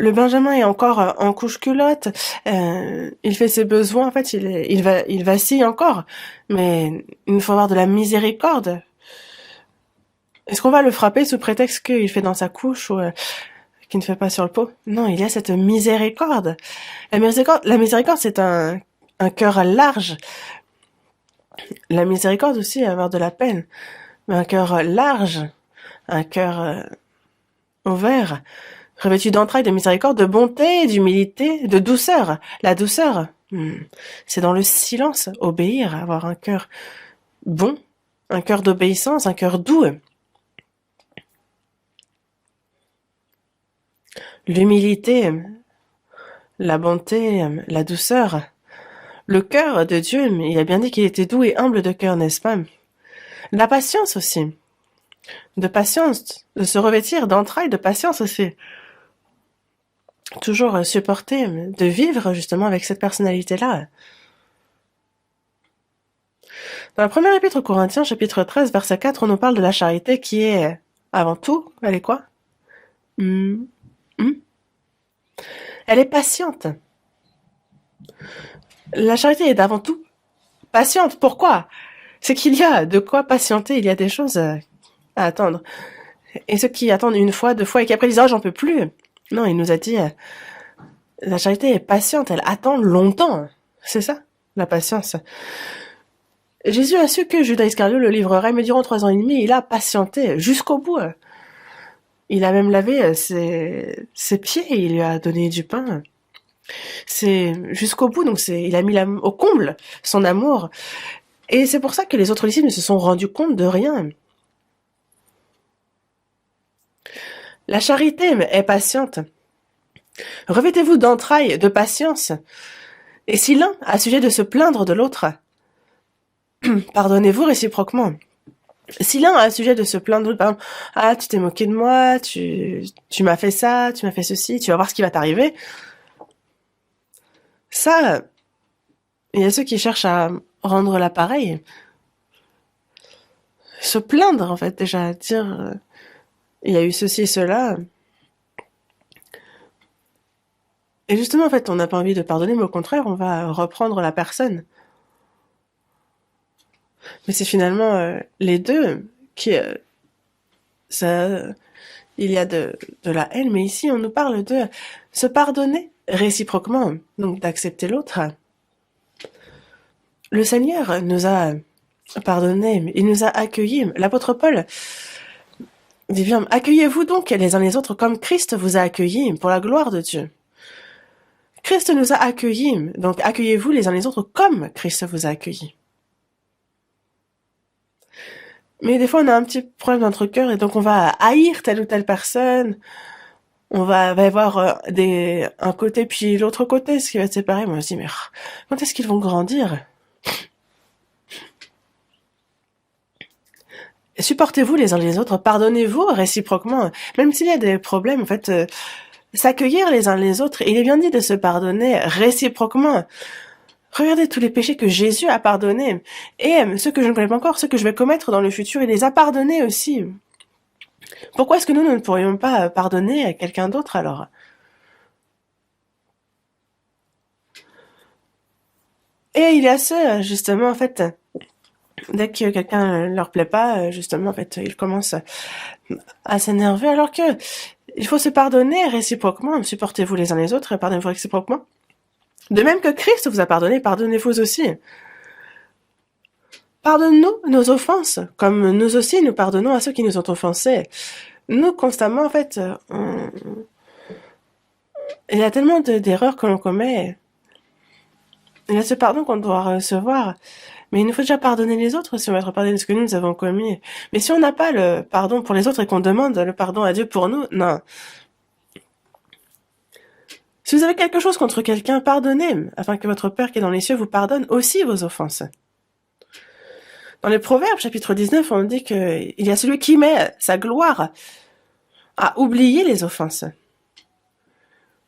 Le Benjamin est encore en couche-culotte, il fait ses besoins, en fait, il vacille encore, mais il faut avoir de la miséricorde. Est-ce qu'on va le frapper sous prétexte qu'il fait dans sa couche ou qu'il ne fait pas sur le pot? Non, il y a cette miséricorde. La miséricorde, c'est un cœur large. La miséricorde aussi, avoir de la peine. Mais un cœur large, un cœur ouvert, revêtu d'entrailles, de miséricorde, de bonté, d'humilité, de douceur. La douceur, c'est dans le silence, obéir, avoir un cœur bon, un cœur d'obéissance, un cœur doux. L'humilité, la bonté, la douceur. Le cœur de Dieu, il a bien dit qu'il était doux et humble de cœur, n'est-ce pas? La patience aussi. De patience, de se revêtir d'entrailles de patience aussi. Toujours supporter, de vivre justement avec cette personnalité-là. Dans la première épître aux Corinthiens, chapitre 13, verset 4, on nous parle de la charité qui est, avant tout, elle est quoi? Elle est patiente. La charité est avant tout patiente. Pourquoi? C'est qu'il y a de quoi patienter, il y a des choses à attendre. Et ceux qui attendent une fois, deux fois, et qui après disent « Oh, j'en peux plus !» Non, il nous a dit la charité est patiente, elle attend longtemps. C'est ça, la patience. Jésus a su que Judas Iscariot le livrerait, mais durant 3 ans et demi, il a patienté jusqu'au bout. Il a même lavé ses pieds, il lui a donné du pain. C'est jusqu'au bout, donc il a mis au comble son amour. Et c'est pour ça que les autres disciples se sont rendus compte de rien. La charité est patiente. Revêtez-vous d'entrailles, de patience. Et si l'un a sujet de se plaindre de l'autre, pardonnez-vous réciproquement. Si l'un a sujet de se plaindre de l'autre, par exemple, ah, tu t'es moqué de moi, tu m'as fait ça, tu m'as fait ceci, tu vas voir ce qui va t'arriver. Ça, il y a ceux qui cherchent à rendre l'appareil. Se plaindre, en fait, déjà, dire, il y a eu ceci et cela. Et justement, en fait, on n'a pas envie de pardonner, mais au contraire, on va reprendre la personne. Mais c'est finalement les deux qui... ça, il y a de la haine, mais ici, on nous parle de se pardonner réciproquement, donc d'accepter l'autre. Le Seigneur nous a pardonné, il nous a accueillis. L'apôtre Paul dit bien, accueillez-vous donc les uns les autres comme Christ vous a accueillis pour la gloire de Dieu. Christ nous a accueillis, donc accueillez-vous les uns les autres comme Christ vous a accueillis. Mais des fois, on a un petit problème dans notre cœur et donc on va haïr telle ou telle personne. On va y avoir un côté puis l'autre côté, ce qui va être séparé. Moi, je me dis, mais quand est-ce qu'ils vont grandir? Supportez-vous les uns les autres, pardonnez-vous réciproquement, même s'il y a des problèmes, en fait, s'accueillir les uns les autres. Il est bien dit de se pardonner réciproquement. Regardez tous les péchés que Jésus a pardonnés. Et ceux que je ne connais pas encore, ceux que je vais commettre dans le futur, il les a pardonnés aussi. Pourquoi est-ce que nous ne pourrions pas pardonner à quelqu'un d'autre alors? Et il y a ceux, justement, en fait, dès que quelqu'un leur plaît pas, justement, en fait, ils commencent à s'énerver alors que il faut se pardonner réciproquement. Supportez-vous les uns les autres et pardonnez-vous réciproquement. De même que Christ vous a pardonné, pardonnez-vous aussi. Pardonne-nous nos offenses, comme nous aussi nous pardonnons à ceux qui nous ont offensés. Nous, constamment, en fait, il y a tellement d'erreurs que l'on commet. Il y a ce pardon qu'on doit recevoir. Mais il nous faut déjà pardonner les autres si on va être pardonné de ce que nous avons commis. Mais si on n'a pas le pardon pour les autres et qu'on demande le pardon à Dieu pour nous, non. Si vous avez quelque chose contre quelqu'un, pardonnez, afin que votre Père qui est dans les cieux vous pardonne aussi vos offenses. Dans les Proverbes, chapitre 19, on dit qu'il y a celui qui met sa gloire à oublier les offenses.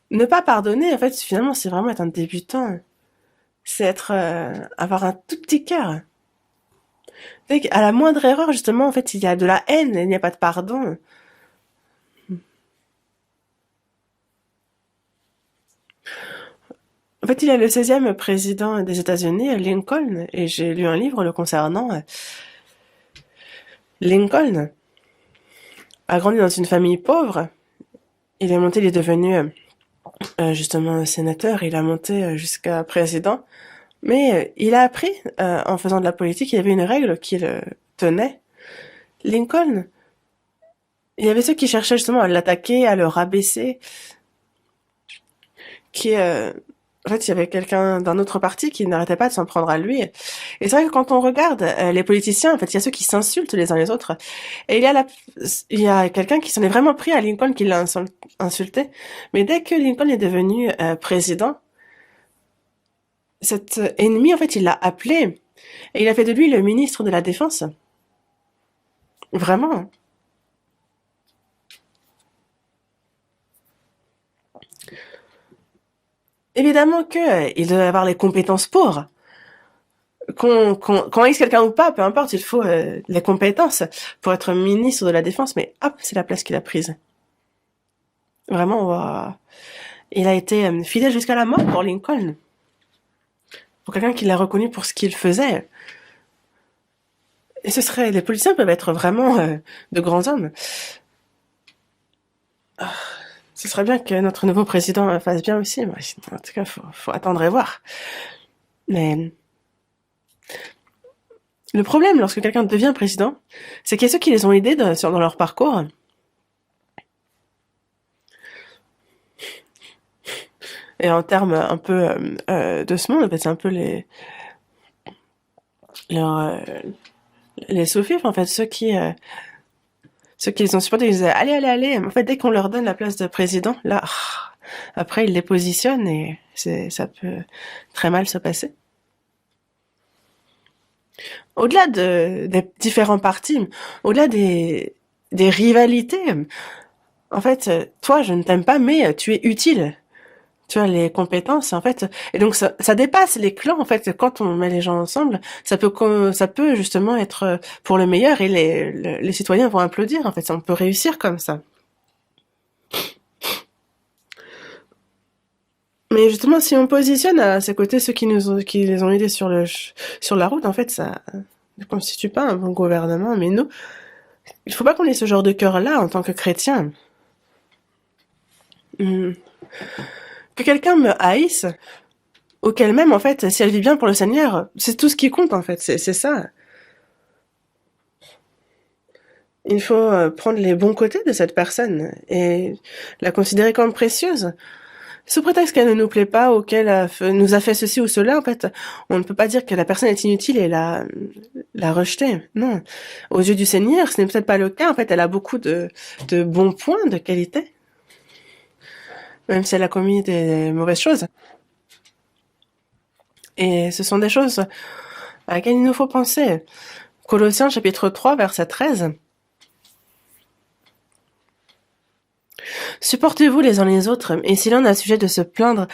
Ne pas pardonner, en fait, finalement, c'est vraiment être un débutant. C'est avoir un tout petit cœur. À la moindre erreur, justement, en fait, il y a de la haine, il n'y a pas de pardon. En fait, il y a le 16e président des États-Unis, Lincoln, et j'ai lu un livre le concernant. Lincoln a grandi dans une famille pauvre. Il est devenu justement sénateur, il a monté jusqu'à président. Mais il a appris, en faisant de la politique, il y avait une règle qu'il tenait. Lincoln, il y avait ceux qui cherchaient justement à l'attaquer, à le rabaisser, en fait, il y avait quelqu'un d'un autre parti qui n'arrêtait pas de s'en prendre à lui. Et c'est vrai que quand on regarde les politiciens, en fait, il y a ceux qui s'insultent les uns les autres. Et il y a quelqu'un qui s'en est vraiment pris à Lincoln, qui l'a insulté. Mais dès que Lincoln est devenu président, cet ennemi, en fait, il l'a appelé. Et il a fait de lui le ministre de la Défense. Vraiment. Évidemment que il doit avoir les compétences pour. Qu'on haïsse quelqu'un ou pas, peu importe, il faut les compétences pour être ministre de la Défense, mais hop, c'est la place qu'il a prise. Vraiment, wow. Il a été fidèle jusqu'à la mort pour Lincoln. Pour quelqu'un qui l'a reconnu pour ce qu'il faisait. Et les politiciens peuvent être vraiment de grands hommes. Ce serait bien que notre nouveau président fasse bien aussi. Mais en tout cas, faut attendre et voir. Mais le problème lorsque quelqu'un devient président, c'est qu'il y a ceux qui les ont aidés dans leur parcours. Et en termes un peu de ce monde, en fait, c'est un peu leurs, les sous-fifres, en fait, ceux qui les ont supportés, ils disaient allez, allez, allez. En fait, dès qu'on leur donne la place de président, là, après, ils les positionnent et ça peut très mal se passer. Au-delà des différents partis, au-delà des rivalités, en fait, toi, je ne t'aime pas, mais tu es utile. Tu as les compétences, en fait. Et donc, ça dépasse les clans, en fait. Quand on met les gens ensemble, ça peut justement être pour le meilleur et les citoyens vont applaudir, en fait. On peut réussir comme ça. Mais justement, si on positionne à ses côtés ceux qui les ont aidés sur la route, en fait, ça ne constitue pas un bon gouvernement. Mais nous, il faut pas qu'on ait ce genre de cœur-là en tant que chrétien. Que quelqu'un me haïsse, ou qu'elle m'aime, en fait, si elle vit bien pour le Seigneur, c'est tout ce qui compte, en fait. C'est ça. Il faut prendre les bons côtés de cette personne et la considérer comme précieuse. Sous prétexte qu'elle ne nous plaît pas ou qu'elle nous a fait ceci ou cela, en fait, on ne peut pas dire que la personne est inutile et la rejeter. Non. Aux yeux du Seigneur, ce n'est peut-être pas le cas. En fait, elle a beaucoup de bons points, de qualité. Même si elle a commis des mauvaises choses. Et ce sont des choses à laquelle il nous faut penser. Colossiens chapitre 3, verset 13. Supportez-vous les uns les autres, et si l'un a sujet de se plaindre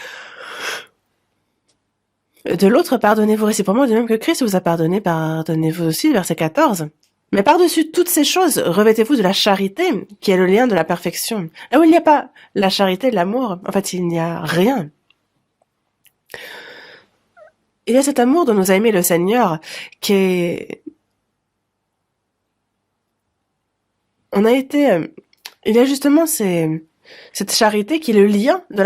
de l'autre, pardonnez-vous réciproquement, de même que Christ vous a pardonné, pardonnez-vous aussi, verset 14. Mais par-dessus toutes ces choses, revêtez-vous de la charité, qui est le lien de la perfection. Là où il n'y a pas la charité, l'amour, en fait, il n'y a rien. Il y a cet amour dont nous a aimé le Seigneur, qui est... On a été... Il y a justement cette charité qui est le lien de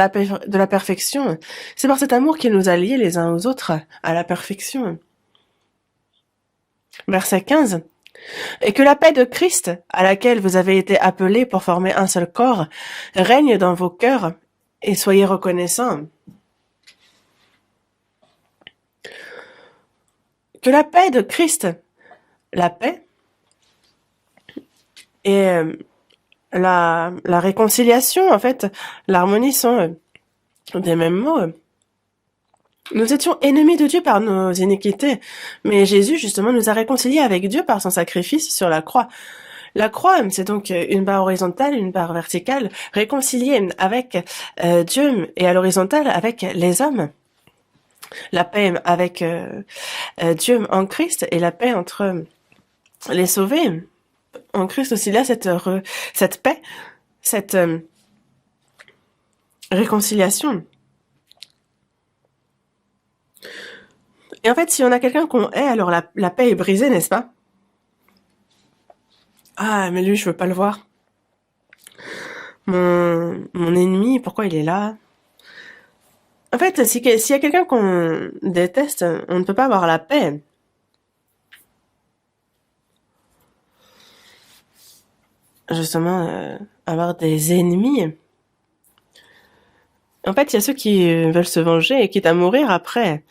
la perfection. C'est par cet amour qu'il nous a liés les uns aux autres à la perfection. Verset 15. Et que la paix de Christ, à laquelle vous avez été appelés pour former un seul corps, règne dans vos cœurs et soyez reconnaissants. Que la paix de Christ, la paix et la réconciliation, en fait, l'harmonie sont des mêmes mots. Nous étions ennemis de Dieu par nos iniquités, mais Jésus, justement, nous a réconciliés avec Dieu par son sacrifice sur la croix. La croix, c'est donc une barre horizontale, une barre verticale, réconciliée avec Dieu et à l'horizontale avec les hommes. La paix avec Dieu en Christ et la paix entre les sauvés. En Christ aussi, là, cette paix, cette réconciliation. Et en fait, si on a quelqu'un qu'on hait, alors la paix est brisée, n'est-ce pas? Ah, mais lui, je veux pas le voir. Mon ennemi, pourquoi il est là? En fait, s'il y a quelqu'un qu'on déteste, on ne peut pas avoir la paix. Justement, avoir des ennemis. En fait, il y a ceux qui veulent se venger et quitte à mourir après.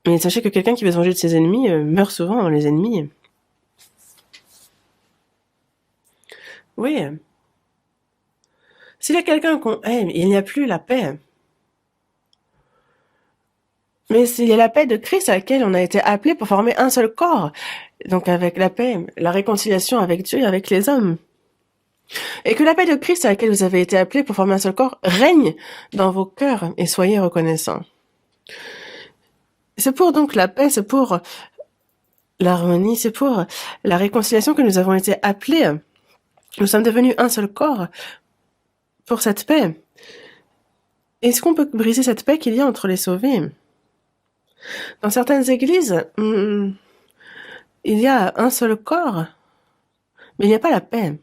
Mais sachez que quelqu'un qui veut se venger de ses ennemis meurt souvent, les ennemis. Oui. S'il y a quelqu'un qu'on aime, il n'y a plus la paix. Mais s'il y a la paix de Christ à laquelle on a été appelé pour former un seul corps. Donc avec la paix, la réconciliation avec Dieu et avec les hommes. Et que la paix de Christ à laquelle vous avez été appelés pour former un seul corps règne dans vos cœurs et soyez reconnaissants. C'est pour donc la paix, c'est pour l'harmonie, c'est pour la réconciliation que nous avons été appelés. Nous sommes devenus un seul corps pour cette paix. Est-ce qu'on peut briser cette paix qu'il y a entre les sauvés? Dans certaines églises, il y a un seul corps, mais il n'y a pas la paix.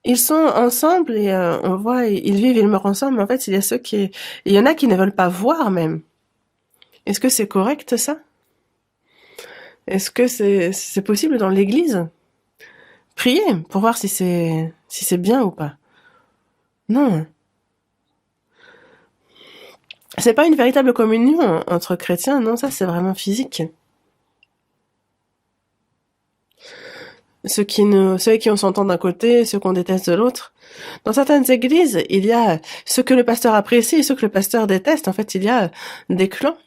Ils sont ensemble et on voit, ils vivent, ils meurent ensemble, mais en fait, il y en a qui ne veulent pas voir même. Est-ce que c'est correct, ça? Est-ce que c'est possible dans l'église? Priez pour voir si c'est bien ou pas. Non. C'est pas une véritable communion entre chrétiens, non, ça c'est vraiment physique. Ceux qui on s'entend d'un côté, ceux qu'on déteste de l'autre. Dans certaines églises, il y a ceux que le pasteur apprécie et ceux que le pasteur déteste. En fait, il y a des clans.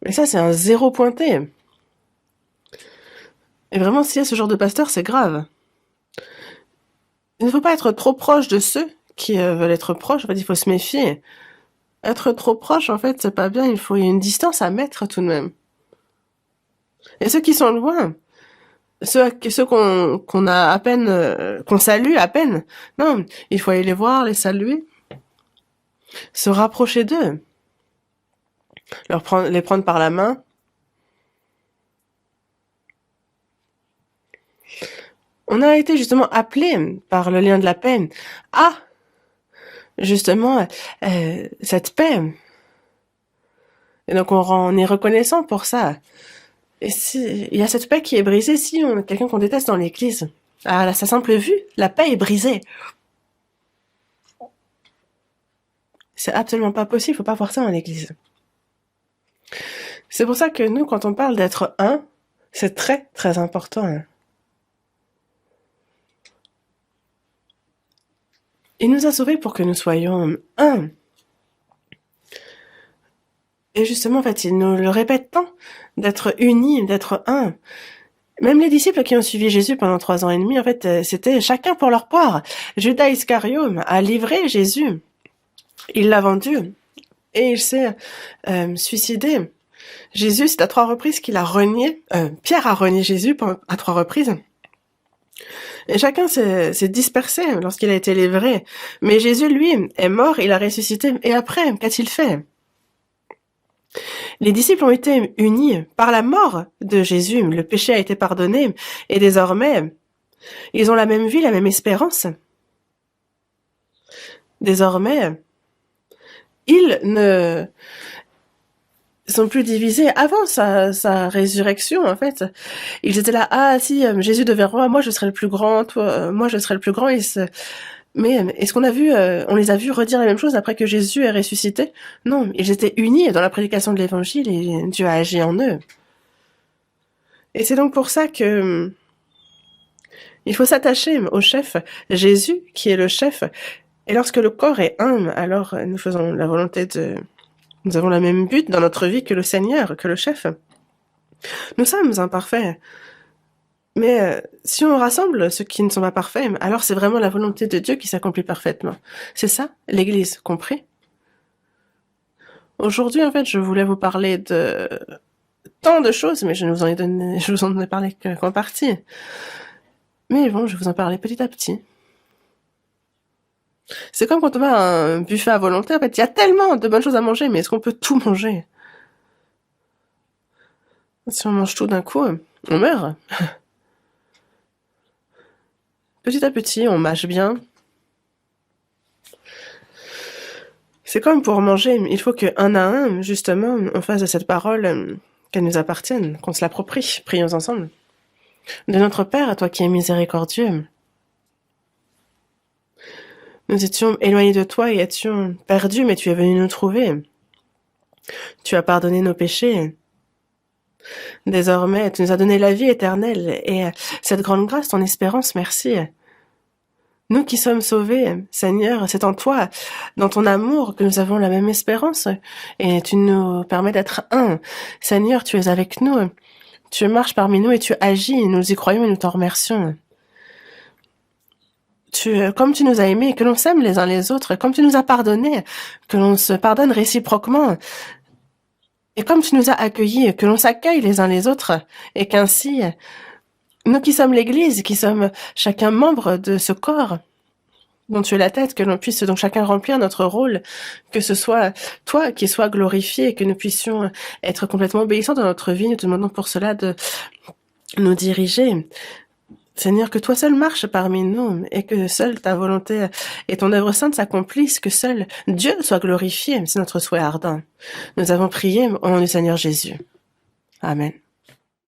Mais ça, c'est un zéro pointé. Et vraiment, s'il y a ce genre de pasteur, c'est grave. Il ne faut pas être trop proche de ceux qui veulent être proches. En fait, il faut se méfier. Être trop proche, en fait, c'est pas bien. Il y a une distance à mettre tout de même. Et ceux qui sont loin, ceux qu'on a à peine, qu'on salue à peine, non, il faut aller les voir, les saluer, se rapprocher d'eux, les prendre par la main. On a été justement appelés par le lien de la peine à justement cette paix. Et donc on est reconnaissant pour ça. Et il y a cette paix qui est brisée si on a quelqu'un qu'on déteste dans l'église. À sa simple vue, la paix est brisée. C'est absolument pas possible, faut pas voir ça dans l'église. C'est pour ça que nous, quand on parle d'être un, c'est très très important. Il nous a sauvés pour que nous soyons un. Et justement, en fait, il nous le répète tant, d'être unis, d'être un. Même les disciples qui ont suivi Jésus pendant 3 ans et demi, en fait, c'était chacun pour leur part. Judas Iscariote a livré Jésus. Il l'a vendu. Et il s'est suicidé. Jésus, c'est à 3 reprises qu'il a renié. Pierre a renié Jésus à 3 reprises. Et chacun s'est dispersé lorsqu'il a été livré. Mais Jésus, lui, est mort, il a ressuscité. Et après, qu'a-t-il fait? Les disciples ont été unis par la mort de Jésus. Le péché a été pardonné. Et désormais, ils ont la même vie, la même espérance. Désormais, ils ne sont plus divisés. Avant sa résurrection, en fait, ils étaient là, ah si, Jésus devient roi, moi je serai le plus grand, toi, moi je serai le plus grand. Mais est-ce qu'on a vu, on les a vus redire la même chose après que Jésus est ressuscité? Non, ils étaient unis dans la prédication de l'évangile et Dieu a agi en eux. Et c'est donc pour ça que il faut s'attacher au chef, Jésus, qui est le chef. Et lorsque le corps est un, alors nous faisons la volonté de... Nous avons le même but dans notre vie que le Seigneur, que le chef. Nous sommes imparfaits. Mais si on rassemble ceux qui ne sont pas parfaits, alors c'est vraiment la volonté de Dieu qui s'accomplit parfaitement. C'est ça, l'Église, compris? Aujourd'hui, en fait, je voulais vous parler de tant de choses, mais je vous en ai parlé qu'en partie. Mais bon, je vais vous en parler petit à petit. C'est comme quand on va à un buffet à volonté, en fait, il y a tellement de bonnes choses à manger, mais est-ce qu'on peut tout manger? Si on mange tout d'un coup, on meurt. Petit à petit, on mâche bien. C'est comme pour manger, il faut que un à un, justement, on fasse de cette parole qu'elle nous appartienne, qu'on se l'approprie. Prions ensemble. De notre Père, à toi qui es miséricordieux, nous étions éloignés de toi et étions perdus, mais tu es venu nous trouver. Tu as pardonné nos péchés. Désormais, tu nous as donné la vie éternelle et cette grande grâce, ton espérance, merci. Nous qui sommes sauvés, Seigneur, c'est en toi, dans ton amour, que nous avons la même espérance et tu nous permets d'être un. Seigneur, tu es avec nous, tu marches parmi nous et tu agis, nous y croyons et nous t'en remercions. Comme tu nous as aimés, que l'on s'aime les uns les autres, comme tu nous as pardonnés, que l'on se pardonne réciproquement, et comme tu nous as accueillis, que l'on s'accueille les uns les autres, et qu'ainsi, nous qui sommes l'Église, qui sommes chacun membre de ce corps, dont tu es la tête, que l'on puisse donc chacun remplir notre rôle, que ce soit toi qui sois glorifié, et que nous puissions être complètement obéissants dans notre vie. Nous te demandons pour cela de nous diriger. Seigneur, que toi seul marche parmi nous et que seule ta volonté et ton œuvre sainte s'accomplissent, que seul Dieu soit glorifié, c'est notre souhait ardent. Nous avons prié au nom du Seigneur Jésus. Amen.